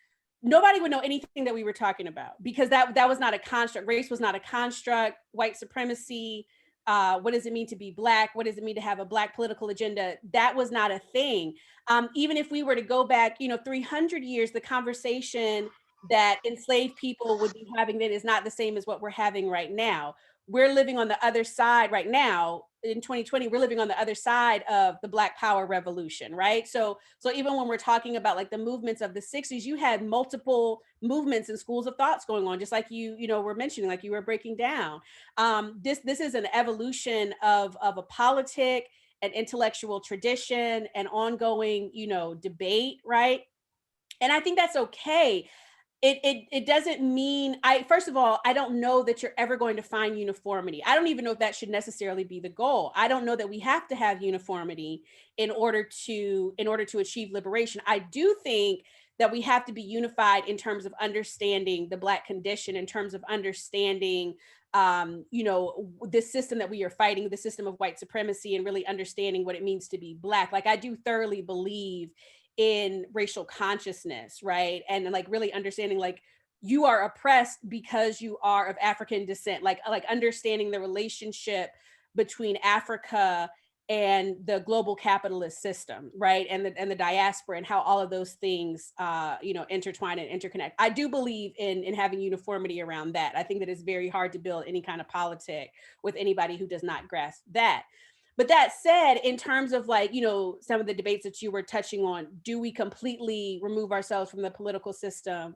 nobody would know anything that we were talking about, because that was not a construct. Race was not a construct. White supremacy. What does it mean to be Black? What does it mean to have a Black political agenda? That was not a thing. Even if we were to go back, 300 years, the conversation that enslaved people would be having then is not the same as what we're having right now. We're living on the other side right now in 2020. We're living on the other side of the Black Power revolution, right? So even when we're talking about like the movements of the 60s, you had multiple movements and schools of thoughts going on, just like you were mentioning, like you were breaking down. This is an evolution of a politic, an intellectual tradition, an ongoing, debate, right? And I think that's okay. It doesn't mean, first of all, I don't know that you're ever going to find uniformity. I don't even know if that should necessarily be the goal. I don't know that we have to have uniformity in order to achieve liberation. I do think that we have to be unified in terms of understanding the Black condition, in terms of understanding this system that we are fighting, the system of white supremacy, and really understanding what it means to be Black. Like, I do thoroughly believe in racial consciousness, right? And like really understanding, like, you are oppressed because you are of African descent, like understanding the relationship between Africa and the global capitalist system, right? And the diaspora, and how all of those things intertwine and interconnect. I do believe in having uniformity around that. I think that it's very hard to build any kind of politic with anybody who does not grasp that. But that said, in terms of like, some of the debates that you were touching on, do we completely remove ourselves from the political system?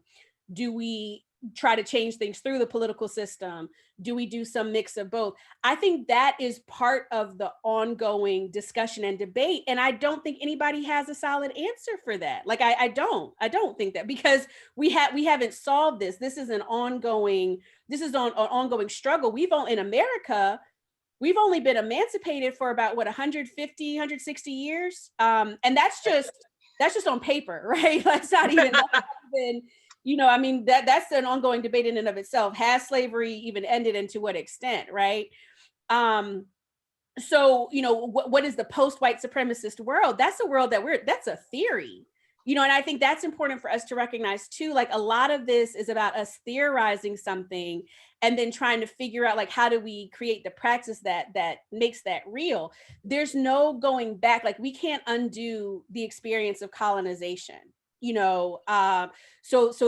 Do we try to change things through the political system? Do we do some mix of both? I think that is part of the ongoing discussion and debate. And I don't think anybody has a solid answer for that. Like, I don't think that, because we haven't solved this. This is an ongoing struggle. In America, we've only been emancipated for about 150, 160 years. And that's just on paper, right? That's not even, that's an ongoing debate in and of itself. Has slavery even ended, and to what extent, right? So, what is the post-white supremacist world? That's a world that's a theory. And I think that's important for us to recognize too. Like, a lot of this is about us theorizing something and then trying to figure out, like, how do we create the practice that makes that real? There's no going back. Like, we can't undo the experience of colonization. So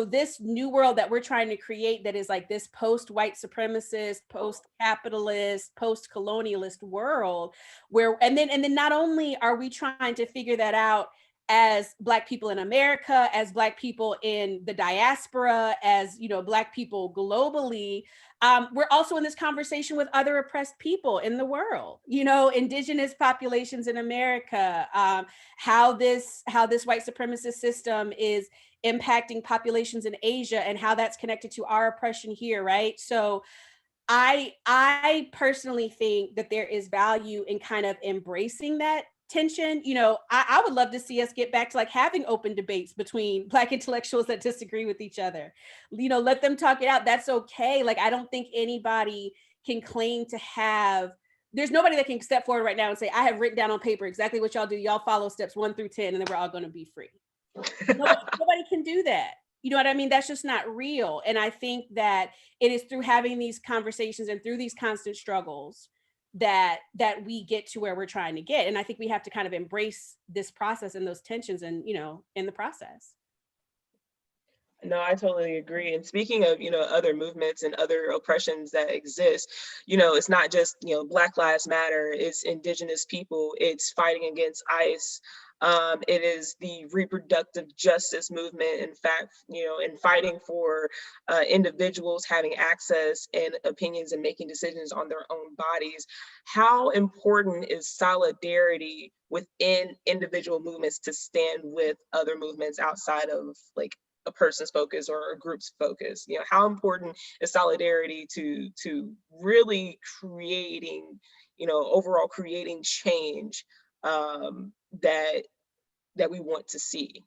this new world that we're trying to create, that is like this post-white supremacist, post-capitalist, post-colonialist world, and then not only are we trying to figure that out as Black people in America, as Black people in the diaspora, as Black people globally, we're also in this conversation with other oppressed people in the world, indigenous populations in America, how this white supremacist system is impacting populations in Asia, and how that's connected to our oppression here, right? So I personally think that there is value in kind of embracing that tension, you know, I would love to see us get back to like having open debates between Black intellectuals that disagree with each other. You know, let them talk it out. That's okay. Like, I don't think anybody can claim to have, there's nobody that can step forward right now and say, I have written down on paper exactly what y'all do. Y'all follow steps 1 through 10, and then we're all going to be free. Nobody can do that. You know what I mean? That's just not real. And I think that it is through having these conversations and through these constant struggles that we get to where we're trying to get. And I think we have to kind of embrace this process and those tensions and, you know, in the process. No, I totally agree. And speaking of, other movements and other oppressions that exist, it's not just, Black Lives Matter, it's Indigenous people, it's fighting against ICE. It is the reproductive justice movement, in fact, and fighting for individuals having access and opinions and making decisions on their own bodies. How important is solidarity within individual movements to stand with other movements outside of like a person's focus or a group's focus? How important is solidarity to really creating, overall creating change that we want to see?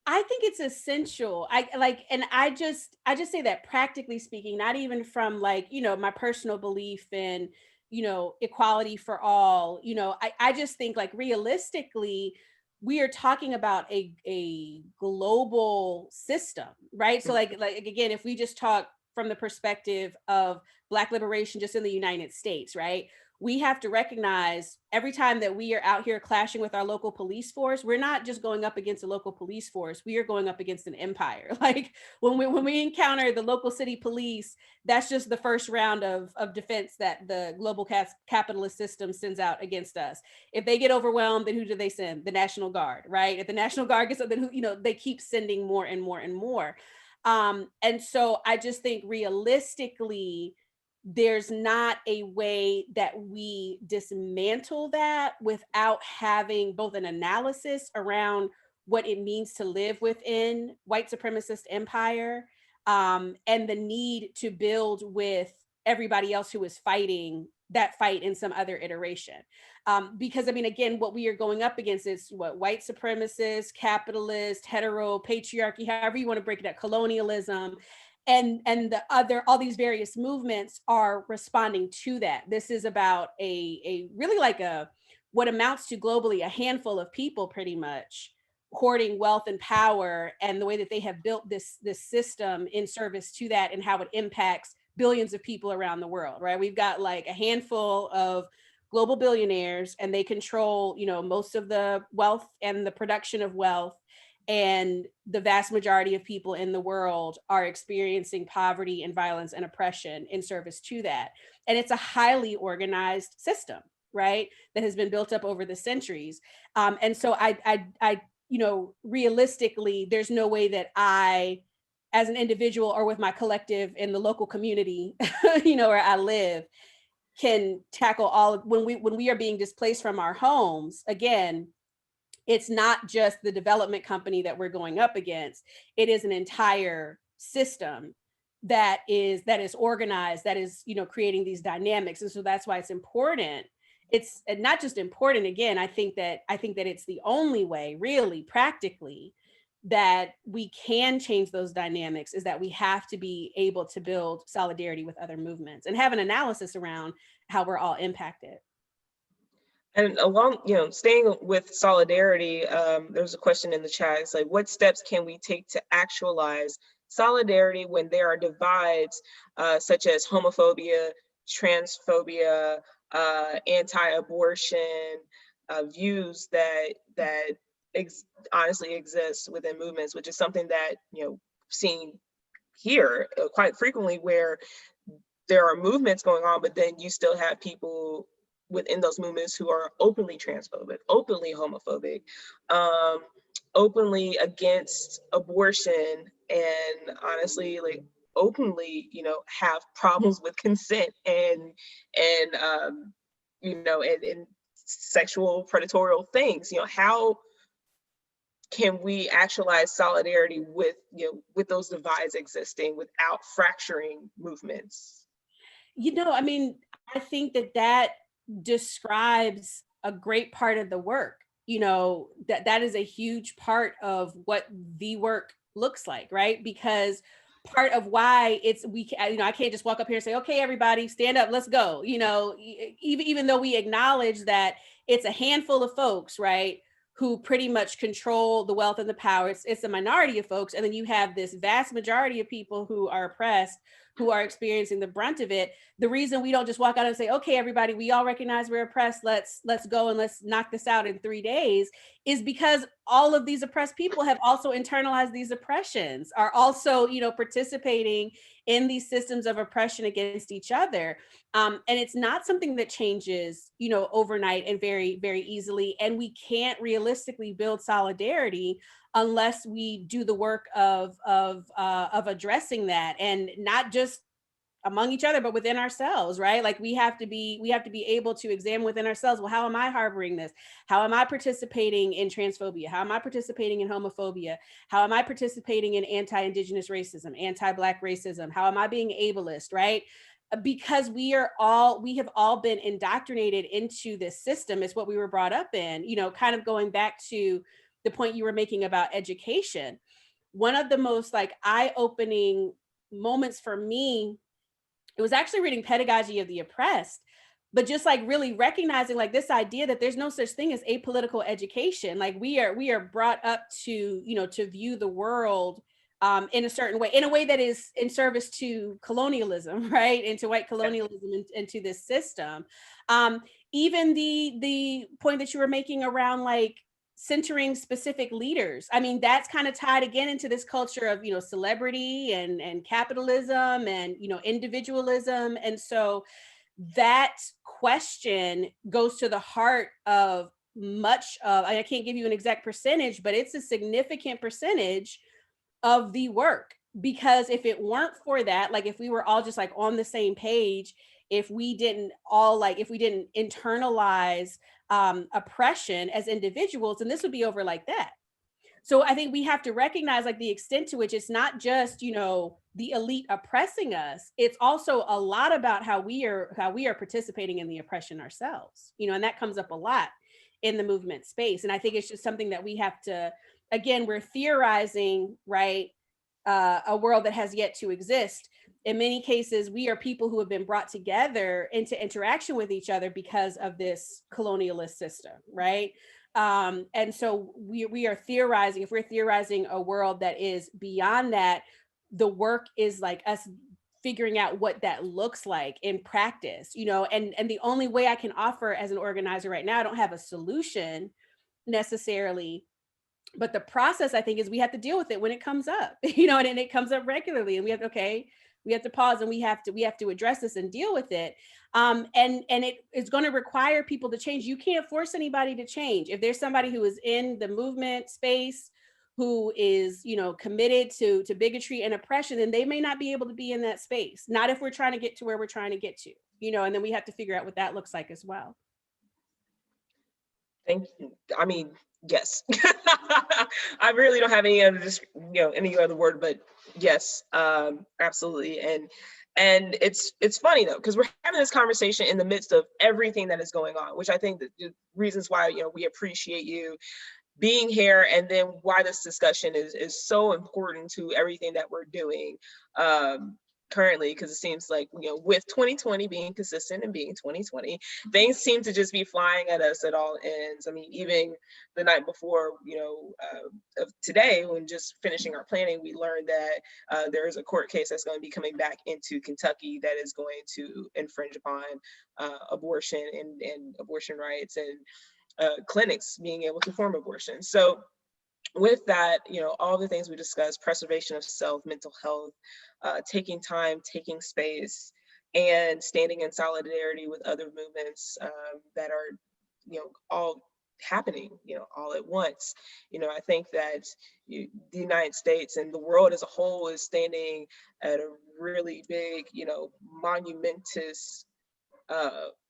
I think it's essential. I just say that practically speaking, not even from like, you know, my personal belief in, you know, equality for all, you know, I just think like realistically, we are talking about a global system, right? So like again, if we just talk from the perspective of Black liberation just in the United States, right? We have to recognize every time that we are out here clashing with our local police force, we're not just going up against a local police force, we are going up against an empire. Like when we encounter the local city police, that's just the first round of defense that the global capitalist system sends out against us. If they get overwhelmed, then who do they send? The National Guard, right? If the National Guard gets up, then who, you know, they keep sending more and more and more. And so I just think realistically, there's not a way that we dismantle that without having both an analysis around what it means to live within white supremacist empire, and the need to build with everybody else who is fighting that fight in some other iteration. Because I mean, again, what we are going up against is what white supremacists, capitalist, hetero, patriarchy, however you want to break it up, colonialism, and the other, all these various movements are responding to that. This is about a really like a what amounts to globally a handful of people pretty much hoarding wealth and power, and the way that they have built this system in service to that and how it impacts billions of people around the world, right? We've got like a handful of global billionaires, and they control, you know, most of the wealth and the production of wealth, and the vast majority of people in the world are experiencing poverty and violence and oppression in service to that. And it's a highly organized system, right, that has been built up over the centuries. And so I, you know, realistically, there's no way that I, as an individual or with my collective in the local community, you know, where I live, can tackle all of, when we are being displaced from our homes. Again, it's not just the development company that we're going up against. It is an entire system that is organized, that is, you know, creating these dynamics. And so that's why it's important. It's not just important. Again, I think that it's the only way, really, practically, that we can change those dynamics, is that we have to be able to build solidarity with other movements and have an analysis around how we're all impacted. And along, staying with solidarity, there's a question in the chat. It's like, what steps can we take to actualize solidarity when there are divides such as homophobia, transphobia, anti-abortion views that honestly exist within movements, which is something that, seen here quite frequently, where there are movements going on, but then you still have people within those movements who are openly transphobic, openly homophobic, openly against abortion, and honestly, like openly, have problems with consent and and sexual predatorial things. How can we actualize solidarity with with those divides existing without fracturing movements? I mean, I think that describes a great part of the work. You know, that is a huge part of what the work looks like, right? Because part of why I can't just walk up here and say, okay, everybody stand up, let's go. You know, even though we acknowledge that it's a handful of folks, right, who pretty much control the wealth and the power. It's a minority of folks. And then you have this vast majority of people who are oppressed, who are experiencing the brunt of it. The reason we don't just walk out and say, okay, everybody, we all recognize we're oppressed. Let's go and let's knock this out in 3 days is because all of these oppressed people have also internalized these oppressions, are also, you know, participating in these systems of oppression against each other. And it's not something that changes, you know, overnight and very, very easily. And we can't realistically build solidarity unless we do the work of addressing that, and not just among each other, but within ourselves, right? Like we have to be able to examine within ourselves. Well, how am I harboring this? How am I participating in transphobia? How am I participating in homophobia? How am I participating in anti-Indigenous racism, anti-Black racism? How am I being ableist, right? Because we have all been indoctrinated into this system. It's what we were brought up in, you know, kind of going back to the point you were making about education. One of the most like eye-opening moments for me, it was actually reading Pedagogy of the Oppressed, but just like really recognizing like this idea that there's no such thing as apolitical education. Like we are brought up to, you know, to view the world in a certain way, in a way that is in service to colonialism, right? Into white colonialism, into this system. Even the point that you were making around like centering specific leaders. I mean, that's kind of tied again into this culture of, you know, celebrity and capitalism and, you know, individualism. And so that question goes to the heart of much of, I can't give you an exact percentage, but it's a significant percentage of the work. Because if it weren't for that, like if we were all just like on the same page, if we didn't internalize oppression as individuals, and this would be over like that. So I think we have to recognize like the extent to which it's not just, you know, the elite oppressing us. It's also a lot about how we are participating in the oppression ourselves, you know, and that comes up a lot in the movement space. And I think it's just something that we have to, again, we're theorizing, right? A world that has yet to exist. In many cases, we are people who have been brought together into interaction with each other because of this colonialist system, right? And so we are theorizing, if we're theorizing a world that is beyond that, the work is like us figuring out what that looks like in practice, you know, and the only way I can offer as an organizer right now, I don't have a solution necessarily, but the process I think is we have to deal with it when it comes up, you know, and it comes up regularly, and we have to pause and we have to address this and deal with it. And it is going to require people to change. You can't force anybody to change. If there's somebody who is in the movement space who is, you know, committed to bigotry and oppression, then they may not be able to be in that space. Not if we're trying to get to where we're trying to get to, you know, and then we have to figure out what that looks like as well. Thank you. I mean, yes. I really don't have any other, any other word, but yes, absolutely. And it's funny though, because we're having this conversation in the midst of everything that is going on, which I think that the reasons why, you know, we appreciate you being here, and then why this discussion is so important to everything that we're doing currently, because it seems like, you know, with 2020 being consistent and being 2020, things seem to just be flying at us at all ends. I mean, even the night before, you know, of today, when just finishing our planning, we learned that there is a court case that's going to be coming back into Kentucky that is going to infringe upon abortion and abortion rights and clinics being able to perform abortion. So with that, you know, all the things we discussed, preservation of self, mental health, taking time, taking space, and standing in solidarity with other movements that are, you know, all happening, you know, all at once. You know, I think that the United States and the world as a whole is standing at a really big, you know, monumentous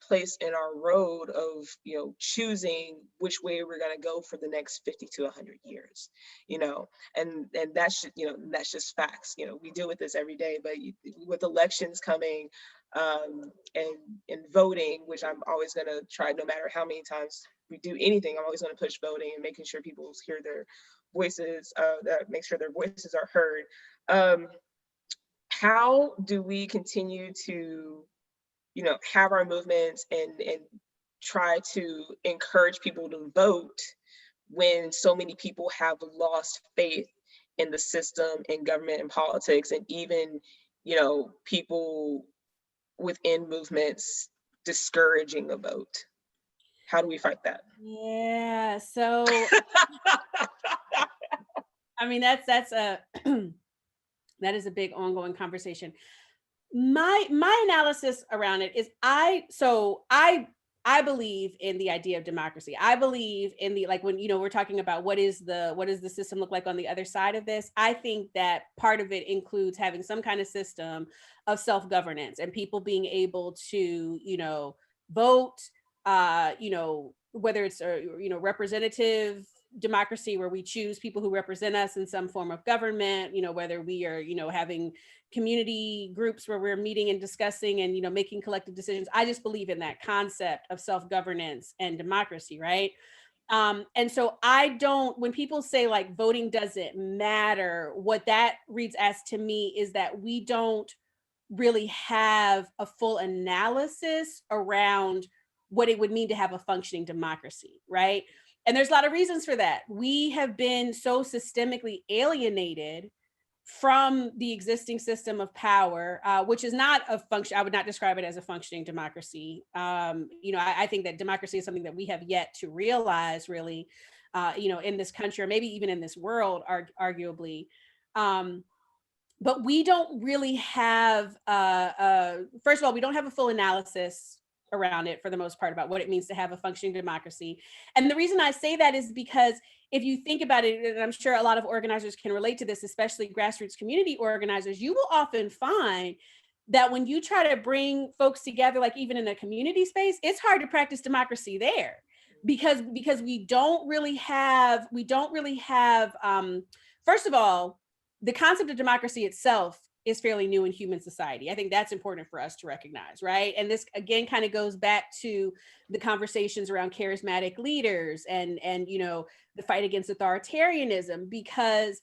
place in our road of, choosing which way we're going to go for the next 50 to 100 years, and that's just facts. We deal with this every day, but with elections coming, and voting, which I'm always going to try, no matter how many times we do anything, I'm always going to push voting and making sure people hear their voices, make sure their voices are heard. How do we continue to, have our movements and try to encourage people to vote when so many people have lost faith in the system, in government and politics, and even, people within movements discouraging a vote? How do we fight that? Yeah. So, I mean, that's a that is a big ongoing conversation. My analysis around it is I believe in the idea of democracy. I believe in the, like, when we're talking about what is the system look like on the other side of this. I think that part of it includes having some kind of system of self-governance and people being able to vote, whether it's a representative democracy where we choose people who represent us in some form of government, whether we are having community groups where we're meeting and discussing and making collective decisions. I just believe in that concept of self-governance and democracy, right? And so when people say like voting doesn't matter, what that reads as to me is that we don't really have a full analysis around what it would mean to have a functioning democracy, right? And there's a lot of reasons for that. We have been so systemically alienated from the existing system of power, which is not a function. I would not describe it as a functioning democracy. I think that democracy is something that we have yet to realize, really, in this country, or maybe even in this world, arguably. But we don't really have, first of all, we don't have a full analysis around it for the most part about what it means to have a functioning democracy. And the reason I say that is because if you think about it, and I'm sure a lot of organizers can relate to this, especially grassroots community organizers, you will often find that when you try to bring folks together, like even in a community space, it's hard to practice democracy there because we don't really have, first of all, the concept of democracy itself is fairly new in human society. I think that's important for us to recognize, right? And this again kind of goes back to the conversations around charismatic leaders and the fight against authoritarianism, because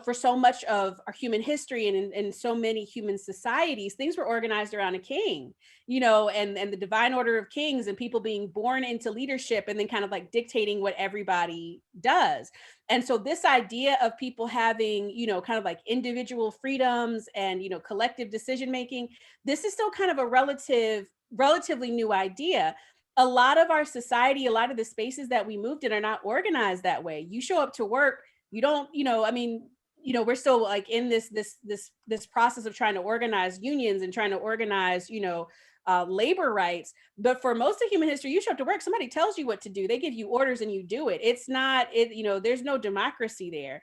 for so much of our human history and in so many human societies, things were organized around a king, and the divine order of kings and people being born into leadership and then kind of like dictating what everybody does. And so this idea of people having, kind of like individual freedoms and, collective decision making, this is still kind of a relatively new idea. A lot of our society, a lot of the spaces that we moved in are not organized that way. You show up to work, you don't, we're still like in this process of trying to organize unions and trying to organize, labor rights. But for most of human history, you show up to work, somebody tells you what to do. They give you orders and you do it. It's not, there's no democracy there.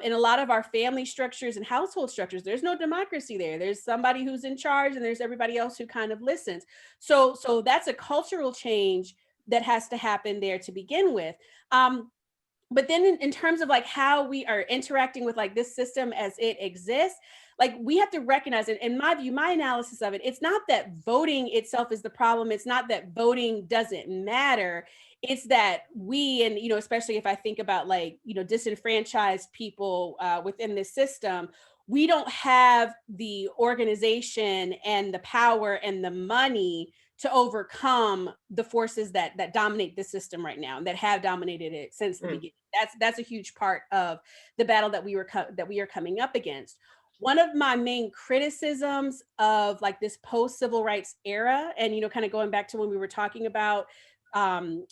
In a lot of our family structures and household structures, there's no democracy there. There's somebody who's in charge and there's everybody else who kind of listens. So that's a cultural change that has to happen there to begin with. But then in terms of like how we are interacting with like this system as it exists, like we have to recognize it. In my view, my analysis of it, it's not that voting itself is the problem. It's not that voting doesn't matter. It's that we, and, especially if I think about like, disenfranchised people within this system, we don't have the organization and the power and the money to overcome the forces that dominate the system right now and that have dominated it since the beginning. That's a huge part of the battle that we are coming up against. One of my main criticisms of like this post-civil rights era, and kind of going back to when we were talking about the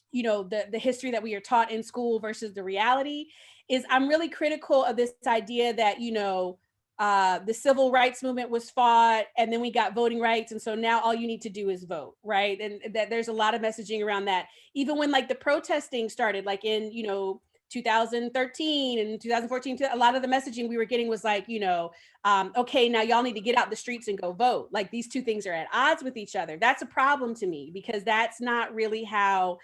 history that we are taught in school versus the reality, is I'm really critical of this idea that the civil rights movement was fought and then we got voting rights, and so now all you need to do is vote, right? And that there's a lot of messaging around that, even when like the protesting started, like in 2013 and 2014, a lot of the messaging we were getting was like, okay, now y'all need to get out the streets and go vote. Like these two things are at odds with each other. That's a problem to me because that's not really how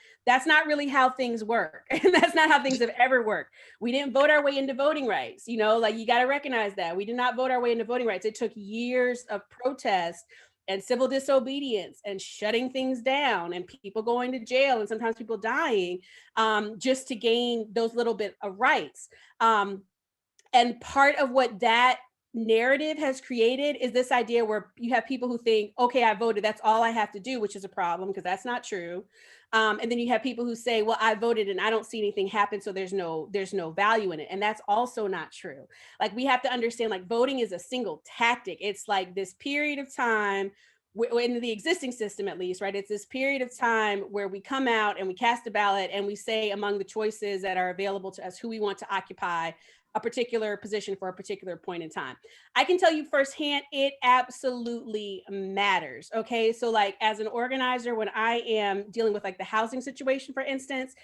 things work. And that's not how things have ever worked. We didn't vote our way into voting rights. Like you got to recognize that we did not vote our way into voting rights. It took years of protest and civil disobedience and shutting things down and people going to jail and sometimes people dying just to gain those little bit of rights. And part of what that narrative has created is this idea where you have people who think, okay, I voted, that's all I have to do, which is a problem because that's not true. And then you have people who say, well, I voted and I don't see anything happen, so there's no value in it. And that's also not true. Like we have to understand, like voting is a single tactic. It's like this period of time in the existing system, at least, right? It's this period of time where we come out and we cast a ballot and we say among the choices that are available to us who we want to occupy a particular position for a particular point in time. I can tell you firsthand, it absolutely matters. Okay. So like as an organizer, when I am dealing with like the housing situation, for instance,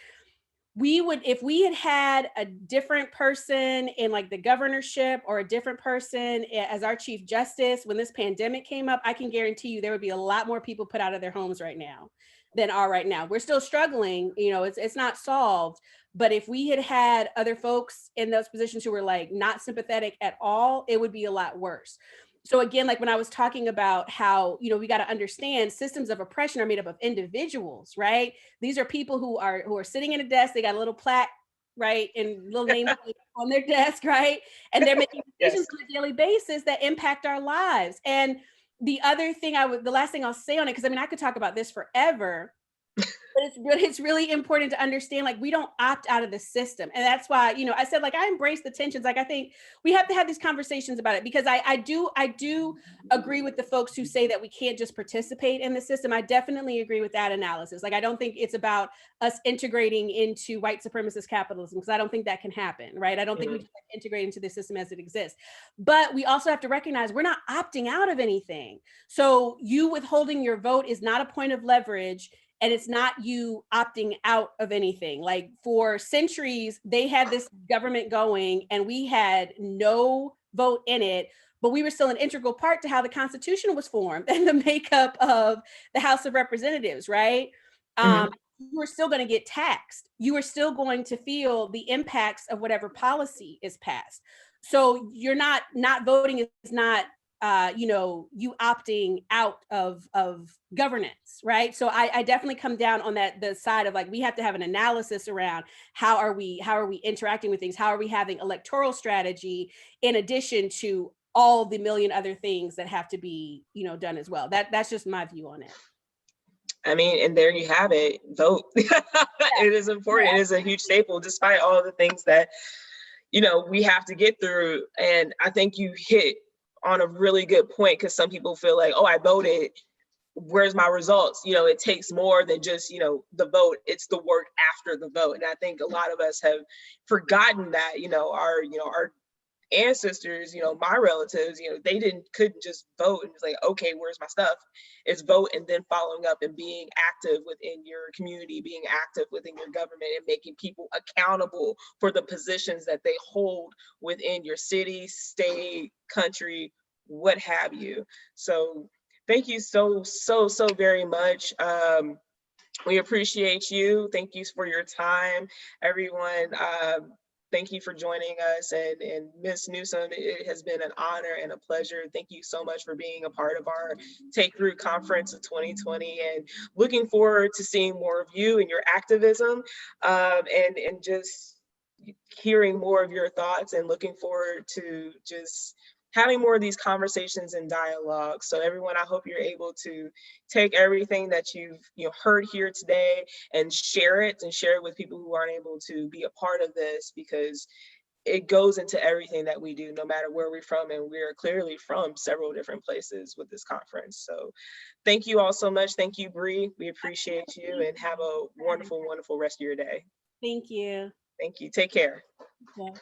if we had had a different person in like the governorship or a different person as our chief justice, when this pandemic came up, I can guarantee you there would be a lot more people put out of their homes right now than are right now. We're still struggling, it's not solved. But if we had had other folks in those positions who were like not sympathetic at all, it would be a lot worse. So again, like when I was talking about how, we got to understand systems of oppression are made up of individuals, right? These are people who are sitting in a desk, they got a little plaque, right? And little name on their desk, right? And they're making decisions on a daily basis that impact our lives. And the other thing the last thing I'll say on it, because I could talk about this forever, but it's really important to understand, like, we don't opt out of the system. And that's why, I said, like, I embrace the tensions. Like, I think we have to have these conversations about it because I do agree with the folks who say that we can't just participate in the system. I definitely agree with that analysis. Like, I don't think it's about us integrating into white supremacist capitalism because I don't think that can happen, right? I don't think we just integrate into the system as it exists. But we also have to recognize we're not opting out of anything. So you withholding your vote is not a point of leverage. And it's not you opting out of anything. Like for centuries, they had this government going and we had no vote in it, but we were still an integral part to how the Constitution was formed and the makeup of the House of Representatives, right? You were still going to get taxed. You were still going to feel the impacts of whatever policy is passed. So you're not voting is not you opting out of governance, right? So I definitely come down on the side of like, we have to have an analysis around how are we interacting with things? How are we having electoral strategy in addition to all the million other things that have to be, done as well? That's just my view on it. And there you have it, vote. It is important. It is a huge staple, despite all the things that, we have to get through. And I think you hit on a really good point because some people feel like, oh, I voted, where's my results? It takes more than just, the vote. It's the work after the vote. And I think a lot of us have forgotten that, our ancestors, my relatives, they couldn't just vote and it's like, okay, where's my stuff? It's vote and then following up and being active within your community, being active within your government and making people accountable for the positions that they hold within your city, state, country, what have you. So thank you so very much. We appreciate you. Thank you for your time, everyone. Thank you for joining us, and Ms. Newsom, it has been an honor and a pleasure. Thank you so much for being a part of our Take Root Conference of 2020, and looking forward to seeing more of you and your activism, and just hearing more of your thoughts, and looking forward to just having more of these conversations and dialogue. So everyone, I hope you're able to take everything that you've heard here today and share it with people who aren't able to be a part of this, because it goes into everything that we do, no matter where we're from. And we're clearly from several different places with this conference. So thank you all so much. Thank you, Bree. We appreciate you, and have a wonderful, wonderful rest of your day. Thank you. Thank you. Take care. Yeah.